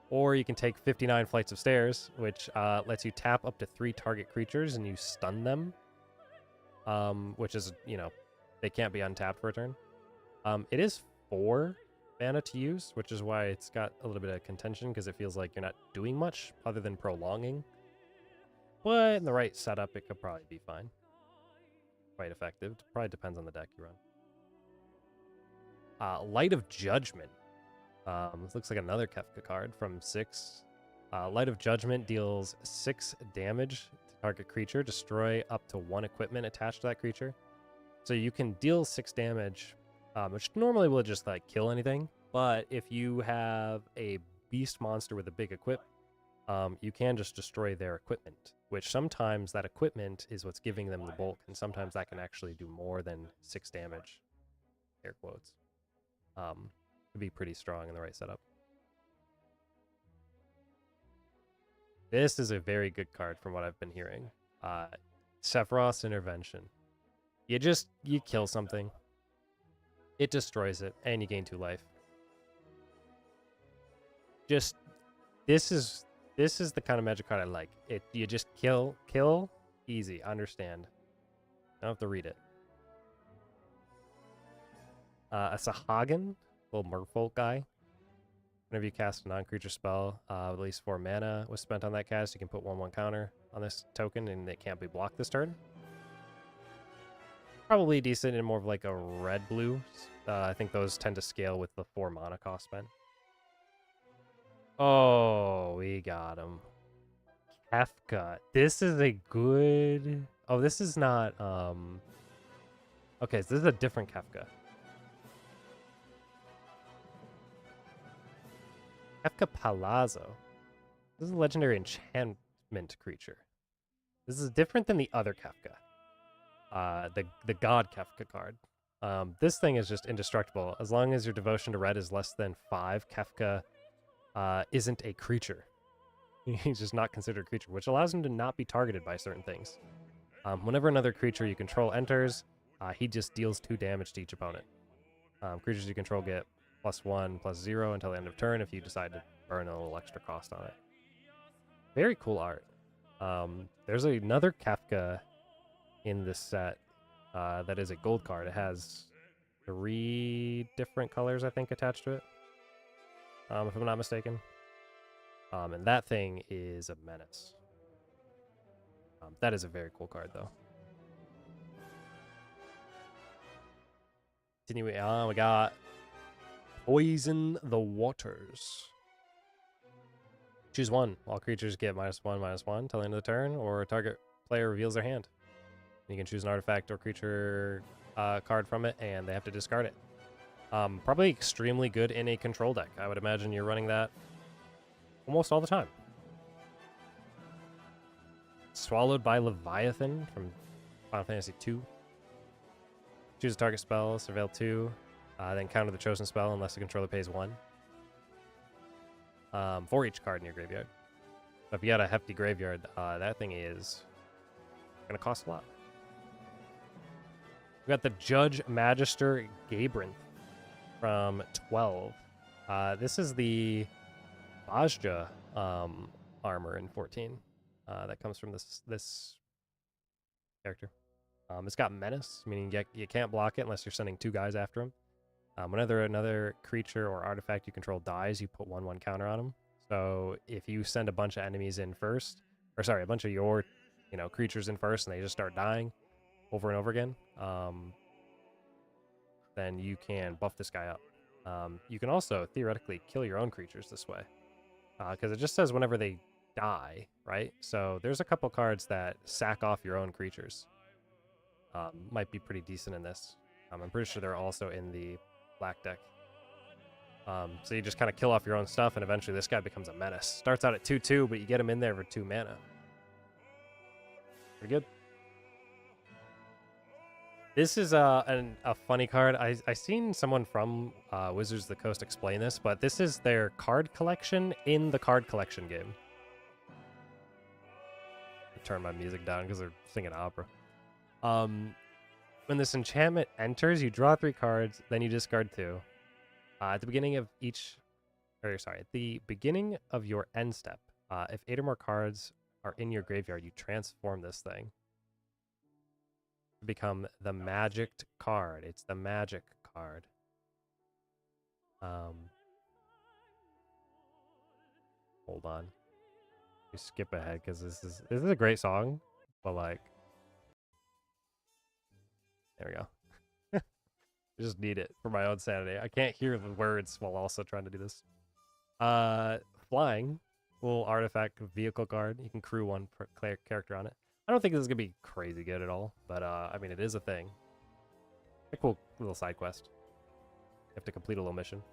Or you can take 59 flights of stairs, which lets you tap up to 3 target creatures and you stun them. Which is, they can't be untapped for a turn. It is 4 mana to use, which is why it's got a little bit of contention because it feels like you're not doing much other than prolonging. But in the right setup, it could probably be fine. Quite effective. Probably depends on the deck you run. Light of Judgment. This looks like another Kefka card from 6. Light of Judgment deals 6 damage to target creature. Destroy up to 1 equipment attached to that creature. So you can deal 6 damage, which normally will just like kill anything. But if you have a beast monster with a big equip, you can just destroy their equipment, which sometimes that equipment is what's giving them the bulk, and sometimes that can actually do more than 6 damage, air quotes. Could be pretty strong in the right setup. This is a very good card from what I've been hearing. Sephiroth's Intervention. You kill something, it destroys it, and you gain 2 life. This is the kind of magic card I like. You just kill, easy, understand. I don't have to read it. A Sahagin, little merfolk guy. Whenever you cast a non-creature spell, at least 4 mana was spent on that cast, you can put 1/1 counter on this token, and it can't be blocked this turn. Probably decent in more of like a red-blue. I think those tend to scale with the 4 mana cost spent. Oh, we got him. Kefka. This is a good... Oh, this is not... Okay, so this is a different Kefka. Kefka Palazzo. This is a legendary enchantment creature. This is different than the other Kefka. The God Kefka card. This thing is just indestructible. As long as your devotion to red is less than 5, Kefka isn't a creature. He's just not considered a creature, which allows him to not be targeted by certain things. Whenever another creature you control enters, he just deals 2 damage to each opponent. Creatures you control get +1/+0 until the end of turn if you decide to burn a little extra cost on it. Very cool art. There's another Kefka in this set that is a gold card. It has 3 different colors, I think, attached to it, if I'm not mistaken. And that thing is a menace. That is a very cool card, though. Continuing on, we got Poison the Waters. Choose 1. All creatures get -1/-1 till the end of the turn, or target player reveals their hand. You can choose an artifact or creature card from it, and they have to discard it. Probably extremely good in a control deck. I would imagine you're running that almost all the time. Swallowed by Leviathan from Final Fantasy II. Choose a target spell, surveil 2, then counter the chosen spell unless the controller pays 1. For each card in your graveyard. So if you got a hefty graveyard, that thing is going to cost a lot. We got the Judge Magister Gabrinth from 12. This is the Bajja armor in 14 that comes from this character. It's got menace, meaning you can't block it unless you're sending 2 guys after him. Whenever another creature or artifact you control dies, you put 1/1 counter on them. So if you send a bunch of enemies in first, or sorry, a bunch of your creatures in first, and they just start dying over and over again, then you can buff this guy up. You can also theoretically kill your own creatures this way, because it just says whenever they die, right? So there's a couple cards that sack off your own creatures. Might be pretty decent in this. I'm pretty sure they're also in the black deck. So you just kind of kill off your own stuff, and eventually this guy becomes a menace. Starts out at 2/2, but you get him in there for 2 mana. Pretty good. This is a funny card. I seen someone from Wizards of the Coast explain this, but this is their card collection in the card collection game. Turn my music down because they're singing opera. When this enchantment enters, you draw 3 cards, then you discard 2. At the beginning of at the beginning of your end step, if 8 or more cards are in your graveyard, you transform this thing to become the magic card. It's the magic card. Hold on. We skip ahead because this is a great song, but like, there we go. I just need it for my own sanity. I can't hear the words while also trying to do this. Flying, little artifact vehicle card. You can crew 1 character on it. I don't think this is gonna be crazy good at all, but I mean, it is a thing. A cool little side quest. You have to complete a little mission.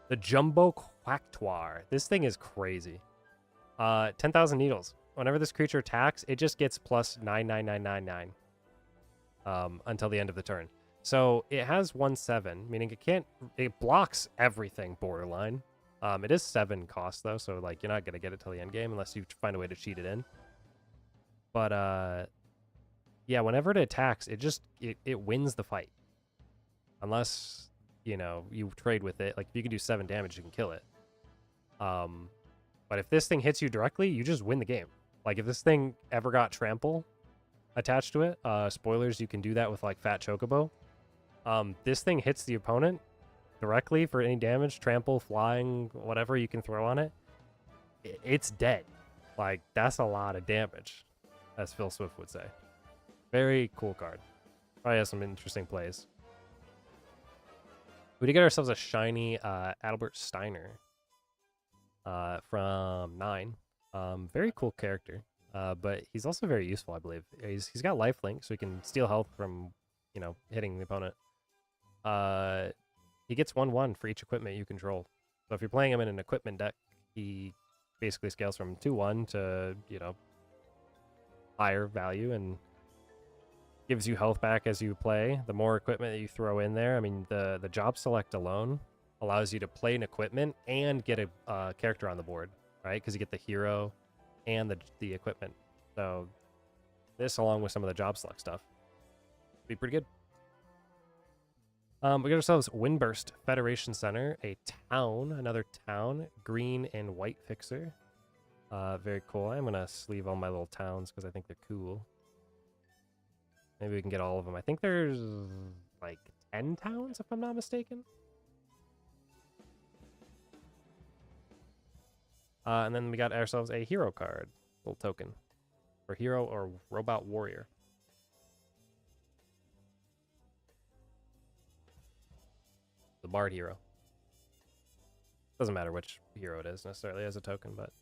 The Jumbo Quacktoire. This thing is crazy. 10,000 needles. Whenever this creature attacks, it just gets plus 99999 until the end of the turn. So it has 1/7, meaning it blocks everything borderline. It is 7 cost though, so like you're not gonna get it till the end game unless you find a way to cheat it in. But yeah, whenever it attacks, it wins the fight. Unless, you know, you trade with it. Like if you can do 7 damage, you can kill it. But if this thing hits you directly, you just win the game. Like if this thing ever got trample attached to it, spoilers, you can do that with like Fat Chocobo. This thing hits the opponent directly for any damage, trample, flying, whatever you can throw on it. It's dead. Like that's a lot of damage, as Phil Swift would say. Very cool card. Probably has some interesting plays. We did get ourselves a shiny Adalbert Steiner from 9. Very cool character, but he's also very useful, I believe. He's got lifelink, so he can steal health from, you know, hitting the opponent. He gets 1/1 for each equipment you control. So if you're playing him in an equipment deck, he basically scales from 2/1 to, you know, higher value and gives you health back as you play. The more equipment that you throw in there, I mean, the job select alone allows you to play an equipment and get a character on the board, right? Because you get the hero and the equipment. So this, along with some of the job select stuff, be pretty good. We got ourselves Windburst Federation Center, a town, another town, green and white fixer. Very cool. I'm gonna sleeve all my little towns because I think they're cool. Maybe we can get all of them. I think there's like 10 towns, if I'm not mistaken. And then we got ourselves a hero card, little token, for hero or robot warrior. The Bard hero. Doesn't matter which hero it is necessarily as a token, but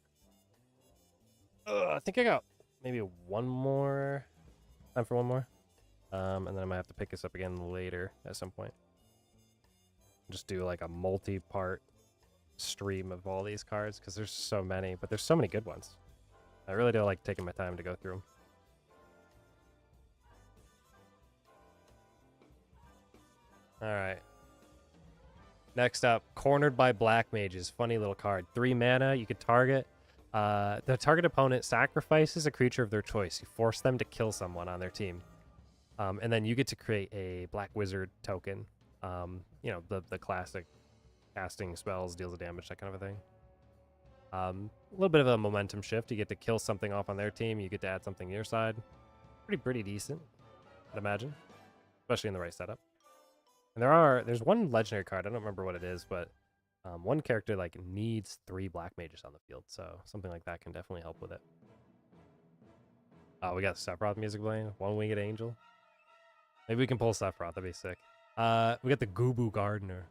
I think I got maybe one more. Time for one more. And then I might have to pick this up again later at some point. Just do like a multi-part stream of all these cards because there's so many, but there's so many good ones. I really do like taking my time to go through them. All right. Next up, Cornered by Black Mages. Funny little card. 3 mana. You could target. The target opponent sacrifices a creature of their choice. You force them to kill someone on their team. And then you get to create a Black Wizard token. You know, the classic casting spells, deals of damage, that kind of a thing. A little bit of a momentum shift. You get to kill something off on their team. You get to add something to your side. Pretty decent, I'd imagine. Especially in the right setup. And there's one legendary card, I don't remember what it is, but one character like needs 3 Black Mages on the field, so something like that can definitely help with it. We got Sephiroth music playing, One-Winged Angel. Maybe we can pull Sephiroth, that'd be sick. We got the Gubu Gardener.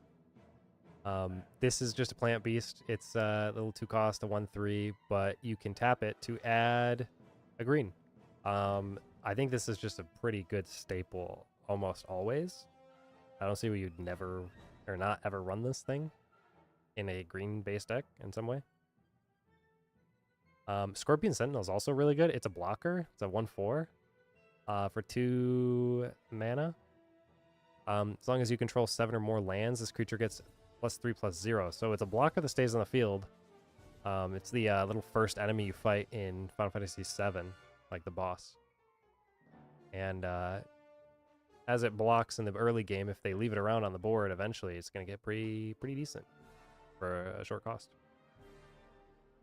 This is just a plant beast. It's a little 2 cost, a 1/3, but you can tap it to add a green. I think this is just a pretty good staple almost always. I don't see why you'd never or not ever run this thing in a green-based deck in some way. Scorpion Sentinel is also really good. It's a blocker. It's a 1/4 for 2 mana. As long as you control 7 or more lands, this creature gets +3/+0. So it's a blocker that stays on the field. It's the little first enemy you fight in Final Fantasy VII, like the boss. And as it blocks in the early game, if they leave it around on the board, eventually it's going to get pretty decent for a short cost.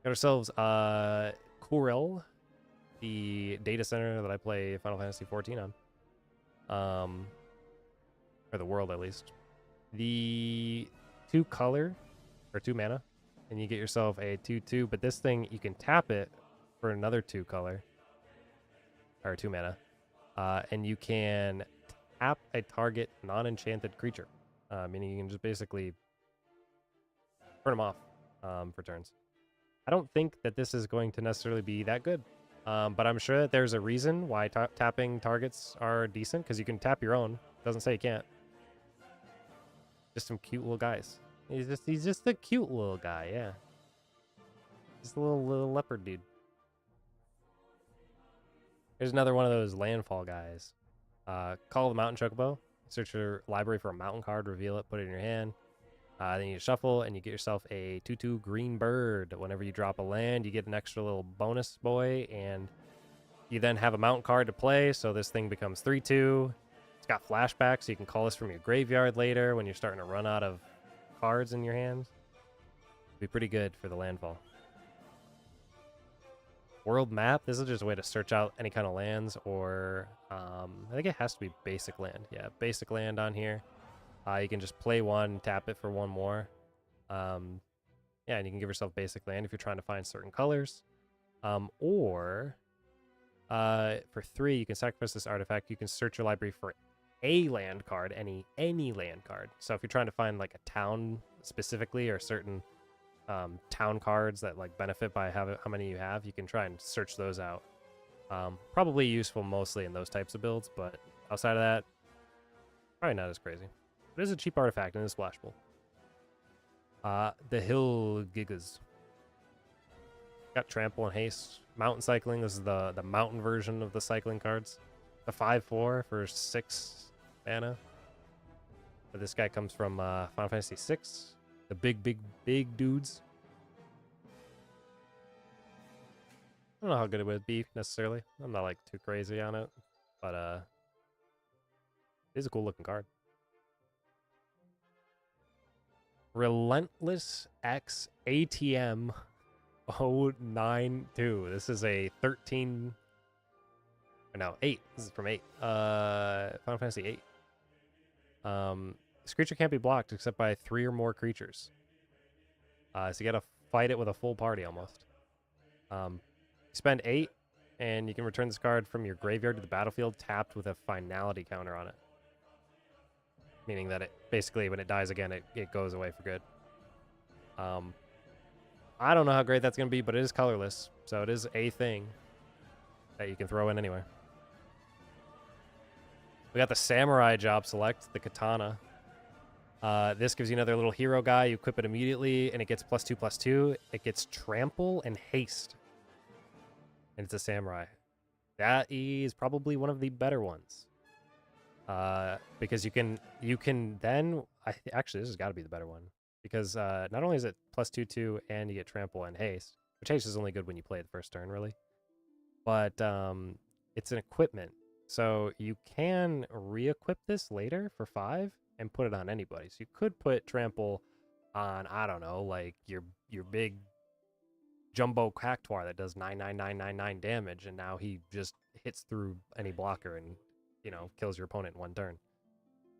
Got ourselves Kuril, the data center that I play Final Fantasy XIV on. Or the world, at least. The 2 color, or 2 mana, and you get yourself a 2/2, but this thing, you can tap it for another 2 color, or 2 mana, and you can tap a target non-enchanted creature, meaning you can just basically turn them off for turns. I don't think that this is going to necessarily be that good, but I'm sure that there's a reason why tapping targets are decent, because you can tap your own. It doesn't say you can't. Just some cute little guys. He's just a cute little guy, yeah. Just a little leopard dude. Here's another one of those landfall guys. Call the mountain chocobo. Search your library for a mountain card, reveal it, put it in your hand. Then you shuffle and you get yourself a 2/2 green bird. Whenever you drop a land, you get an extra little bonus boy, and you then have a mountain card to play, so this thing becomes 3/2. It's got flashbacks, so you can call this from your graveyard later when you're starting to run out of cards in your hands. Be pretty good for the landfall. World map. This is just a way to search out any kind of lands, or I think it has to be basic land. Yeah, basic land on here. You can just play one, tap it for one more. Yeah, and you can give yourself basic land if you're trying to find certain colors. Or for 3, you can sacrifice this artifact. You can search your library for a land card, any land card. So if you're trying to find like a town specifically, or certain town cards that like benefit by how many you have, you can try and search those out. Probably useful mostly in those types of builds, but outside of that, probably not as crazy. It is a cheap artifact and it's splashable. The Hill Gigas. Got Trample and Haste. Mountain Cycling. This is the mountain version of the cycling cards. The 5/4 for 6 mana. But this guy comes from Final Fantasy VI. The big dudes. I don't know how good it would be necessarily. I'm not like too crazy on it, but it is a cool looking card. Relentless X ATM 092. This is a 13. Or no, 8. This is from 8. Final Fantasy 8. This creature can't be blocked except by 3 or more creatures. So you gotta fight it with a full party almost. Spend 8, and you can return this card from your graveyard to the battlefield tapped with a finality counter on it. Meaning that it basically, when it dies again, it goes away for good. I don't know how great that's going to be, but it is colorless, so it is a thing that you can throw in anywhere. We got the Samurai job select, the Katana. This gives you another little hero guy. You equip it immediately, and it gets +2/+2. It gets Trample and Haste. And it's a Samurai. That is probably one of the better ones. Because you can then actually this has got to be the better one, because not only is it +2/2 and you get Trample and Haste, which Haste is only good when you play it the first turn really, but it's an equipment, so you can re-equip this later for 5 and put it on anybody. So you could put Trample on, I don't know, like your big jumbo Cactuar that does 99999 damage, and now he just hits through any blocker and, you know, kills your opponent in one turn.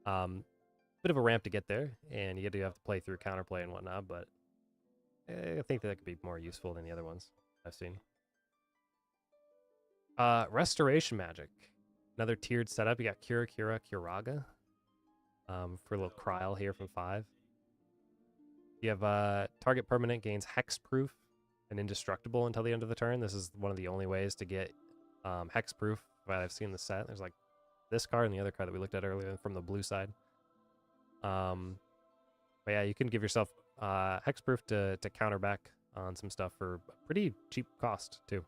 Bit of a ramp to get there, and you do have to play through counterplay and whatnot, but I think that could be more useful than the other ones I've seen. Restoration Magic. Another tiered setup. You got Kuraga. For a little Kryl here from 5. You have target permanent gains hexproof and indestructible until the end of the turn. This is one of the only ways to get hexproof that I've seen in the set. There's like this card and the other card that we looked at earlier from the blue side. But yeah, you can give yourself hexproof to counter back on some stuff for a pretty cheap cost too.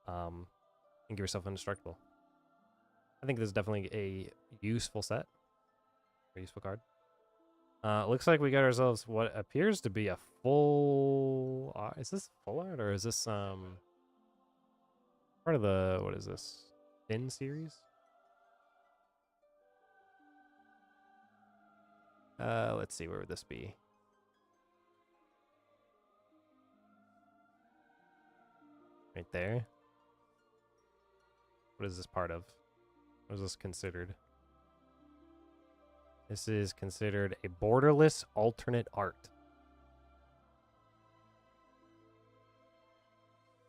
And give yourself indestructible. I think this is definitely a useful set. A useful card. Looks like we got ourselves what appears to be a full is this full art, or is this part of the, what is this, thin series? Let's see, where would this be? Right there. What is this part of? What is this considered? This is considered a borderless alternate art.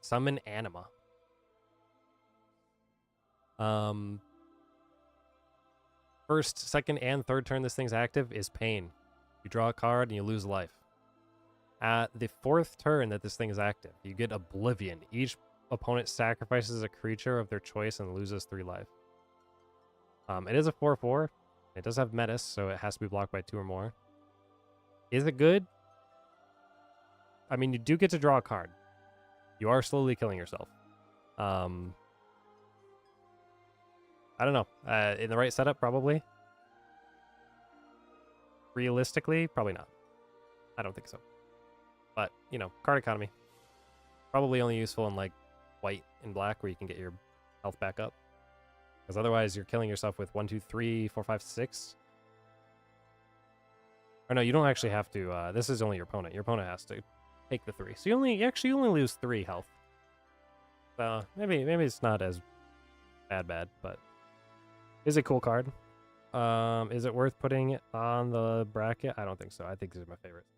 Summon Anima. First, second, and third turn this thing's active is pain. You draw a card and you lose life. At the 4th turn that this thing is active, you get Oblivion. Each opponent sacrifices a creature of their choice and loses 3 life. It is a 4/4. It does have Metis, so it has to be blocked by 2 or more. Is it good? I mean, you do get to draw a card. You are slowly killing yourself. I don't know. In the right setup, probably. Realistically, probably not. I don't think so. But, you know, card economy. Probably only useful in, like, white and black where you can get your health back up. Because otherwise, you're killing yourself with 1, 2, 3, 4, 5, 6. Or no, you don't actually have to. This is only your opponent. Your opponent has to take the 3. So you actually only lose 3 health. So maybe it's not as bad, but is a cool card. Is it worth putting it on the bracket? I don't think so. I think these are my favorites.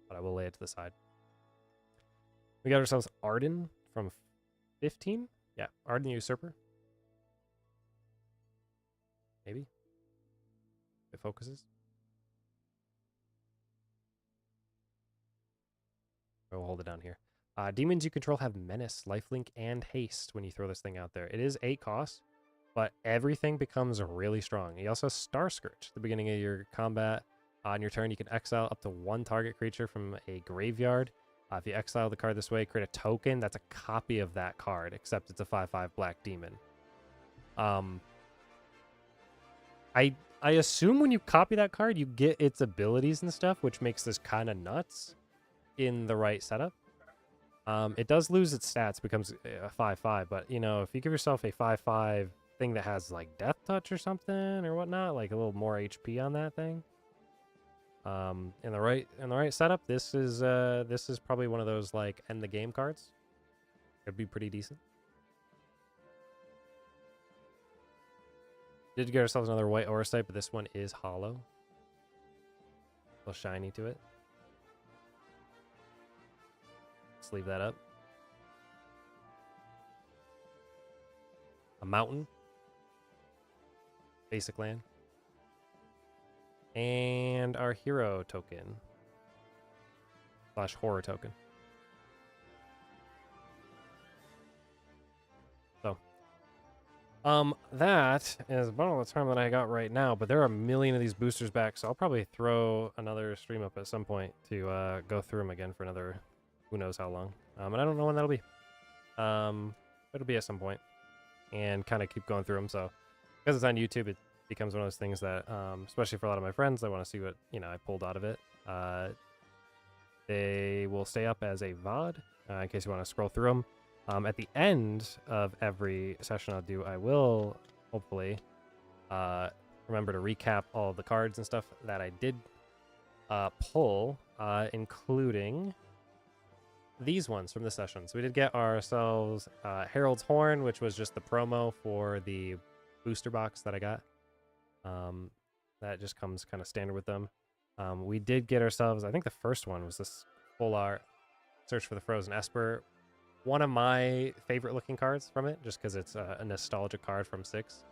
But I will lay it to the side. We got ourselves Arden from 15. Yeah, Arden the Usurper. Maybe. It focuses. We'll hold it down here. Demons you control have Menace, Lifelink, and Haste when you throw this thing out there. It is 8 cost, but everything becomes really strong. He also has Star Scourge at the beginning of your combat. On your turn, you can exile up to 1 target creature from a graveyard. If you exile the card this way, create a token that's a copy of that card, except it's a 5/5 black demon. I assume when you copy that card, you get its abilities and stuff, which makes this kind of nuts in the right setup. It does lose its stats, becomes a 5/5, but, you know, if you give yourself a 5/5 thing that has, like, Death Touch or something or whatnot, like a little more HP on that thing, in the right setup, this is probably one of those, like, end the game cards. It'd be pretty decent. Did get ourselves another white aura site, but this one is hollow. A little shiny to it. Let's leave that up. A mountain. Basic land. And our hero token. / horror token. So. That is about all the time that I got right now, but there are a million of these boosters back, so I'll probably throw another stream up at some point to go through them again for another who knows how long. And I don't know when that'll be. It'll be at some point. And kind of keep going through them, so because it's on YouTube, it becomes one of those things that, especially for a lot of my friends, I want to see what, you know, I pulled out of it. They will stay up as a VOD, in case you want to scroll through them. At the end of every session I'll do, I will, hopefully, remember to recap all of the cards and stuff that I did pull, including these ones from the session. So we did get ourselves Herald's Horn, which was just the promo for the booster box that I got. That just comes kind of standard with them. We did get ourselves, I think the first one was this full art Search for the Frozen Esper. One of my favorite looking cards from it, just because it's a nostalgic card from 6.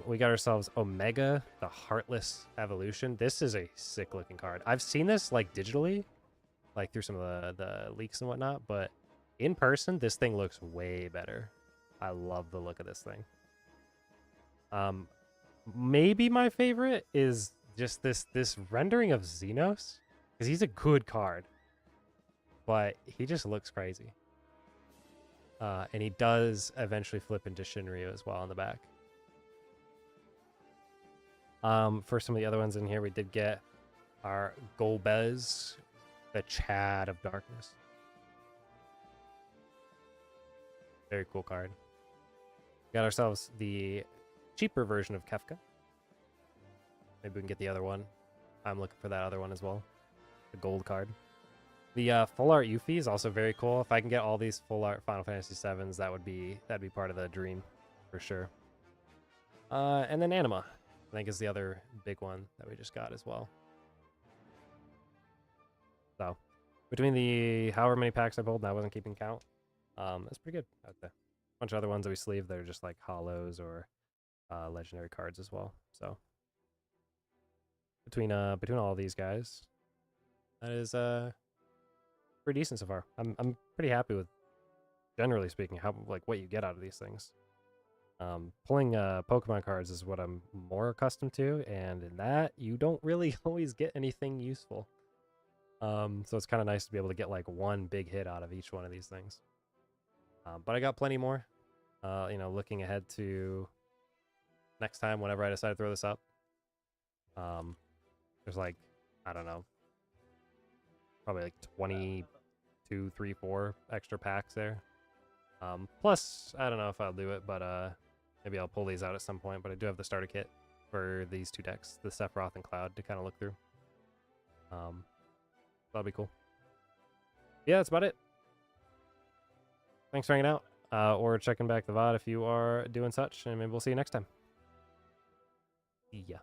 We got ourselves Omega, the Heartless Evolution. This is a sick looking card. I've seen this like digitally, like through some of the leaks and whatnot, but in person, this thing looks way better. I love the look of this thing. Maybe my favorite is just this rendering of Xenos, because he's a good card, but he just looks crazy. And he does eventually flip into Shinryu as well on the back. For some of the other ones in here, we did get our Golbez, the Chad of Darkness. Very cool card. Got ourselves the cheaper version of Kefka. Maybe we can get the other one. I'm looking for that other one as well. The gold card. The full art Yuffie is also very cool. If I can get all these full art Final Fantasy VIIs, that'd be part of the dream for sure. And then Anima, I think, is the other big one that we just got as well. So between the however many packs I pulled, and I wasn't keeping count, that's pretty good out there. A bunch of other ones that we sleeved that are just like hollows or legendary cards as well. So between all of these guys, that is pretty decent so far. I'm pretty happy with, generally speaking, how, like, what you get out of these things. Pulling Pokemon cards is what I'm more accustomed to, and in that, you don't really always get anything useful. So it's kind of nice to be able to get like one big hit out of each one of these things. But I got plenty more. You know, looking ahead to next time, whenever I decide to throw this up. There's like, I don't know, probably like 22, 3, 4 extra packs there. Plus, I don't know if I'll do it, but maybe I'll pull these out at some point. But I do have the starter kit for these 2 decks, the Sephiroth and Cloud, to kind of look through. That'll be cool. Yeah, that's about it. Thanks for hanging out, or checking back the VOD if you are doing such, and maybe we'll see you next time. Yeah.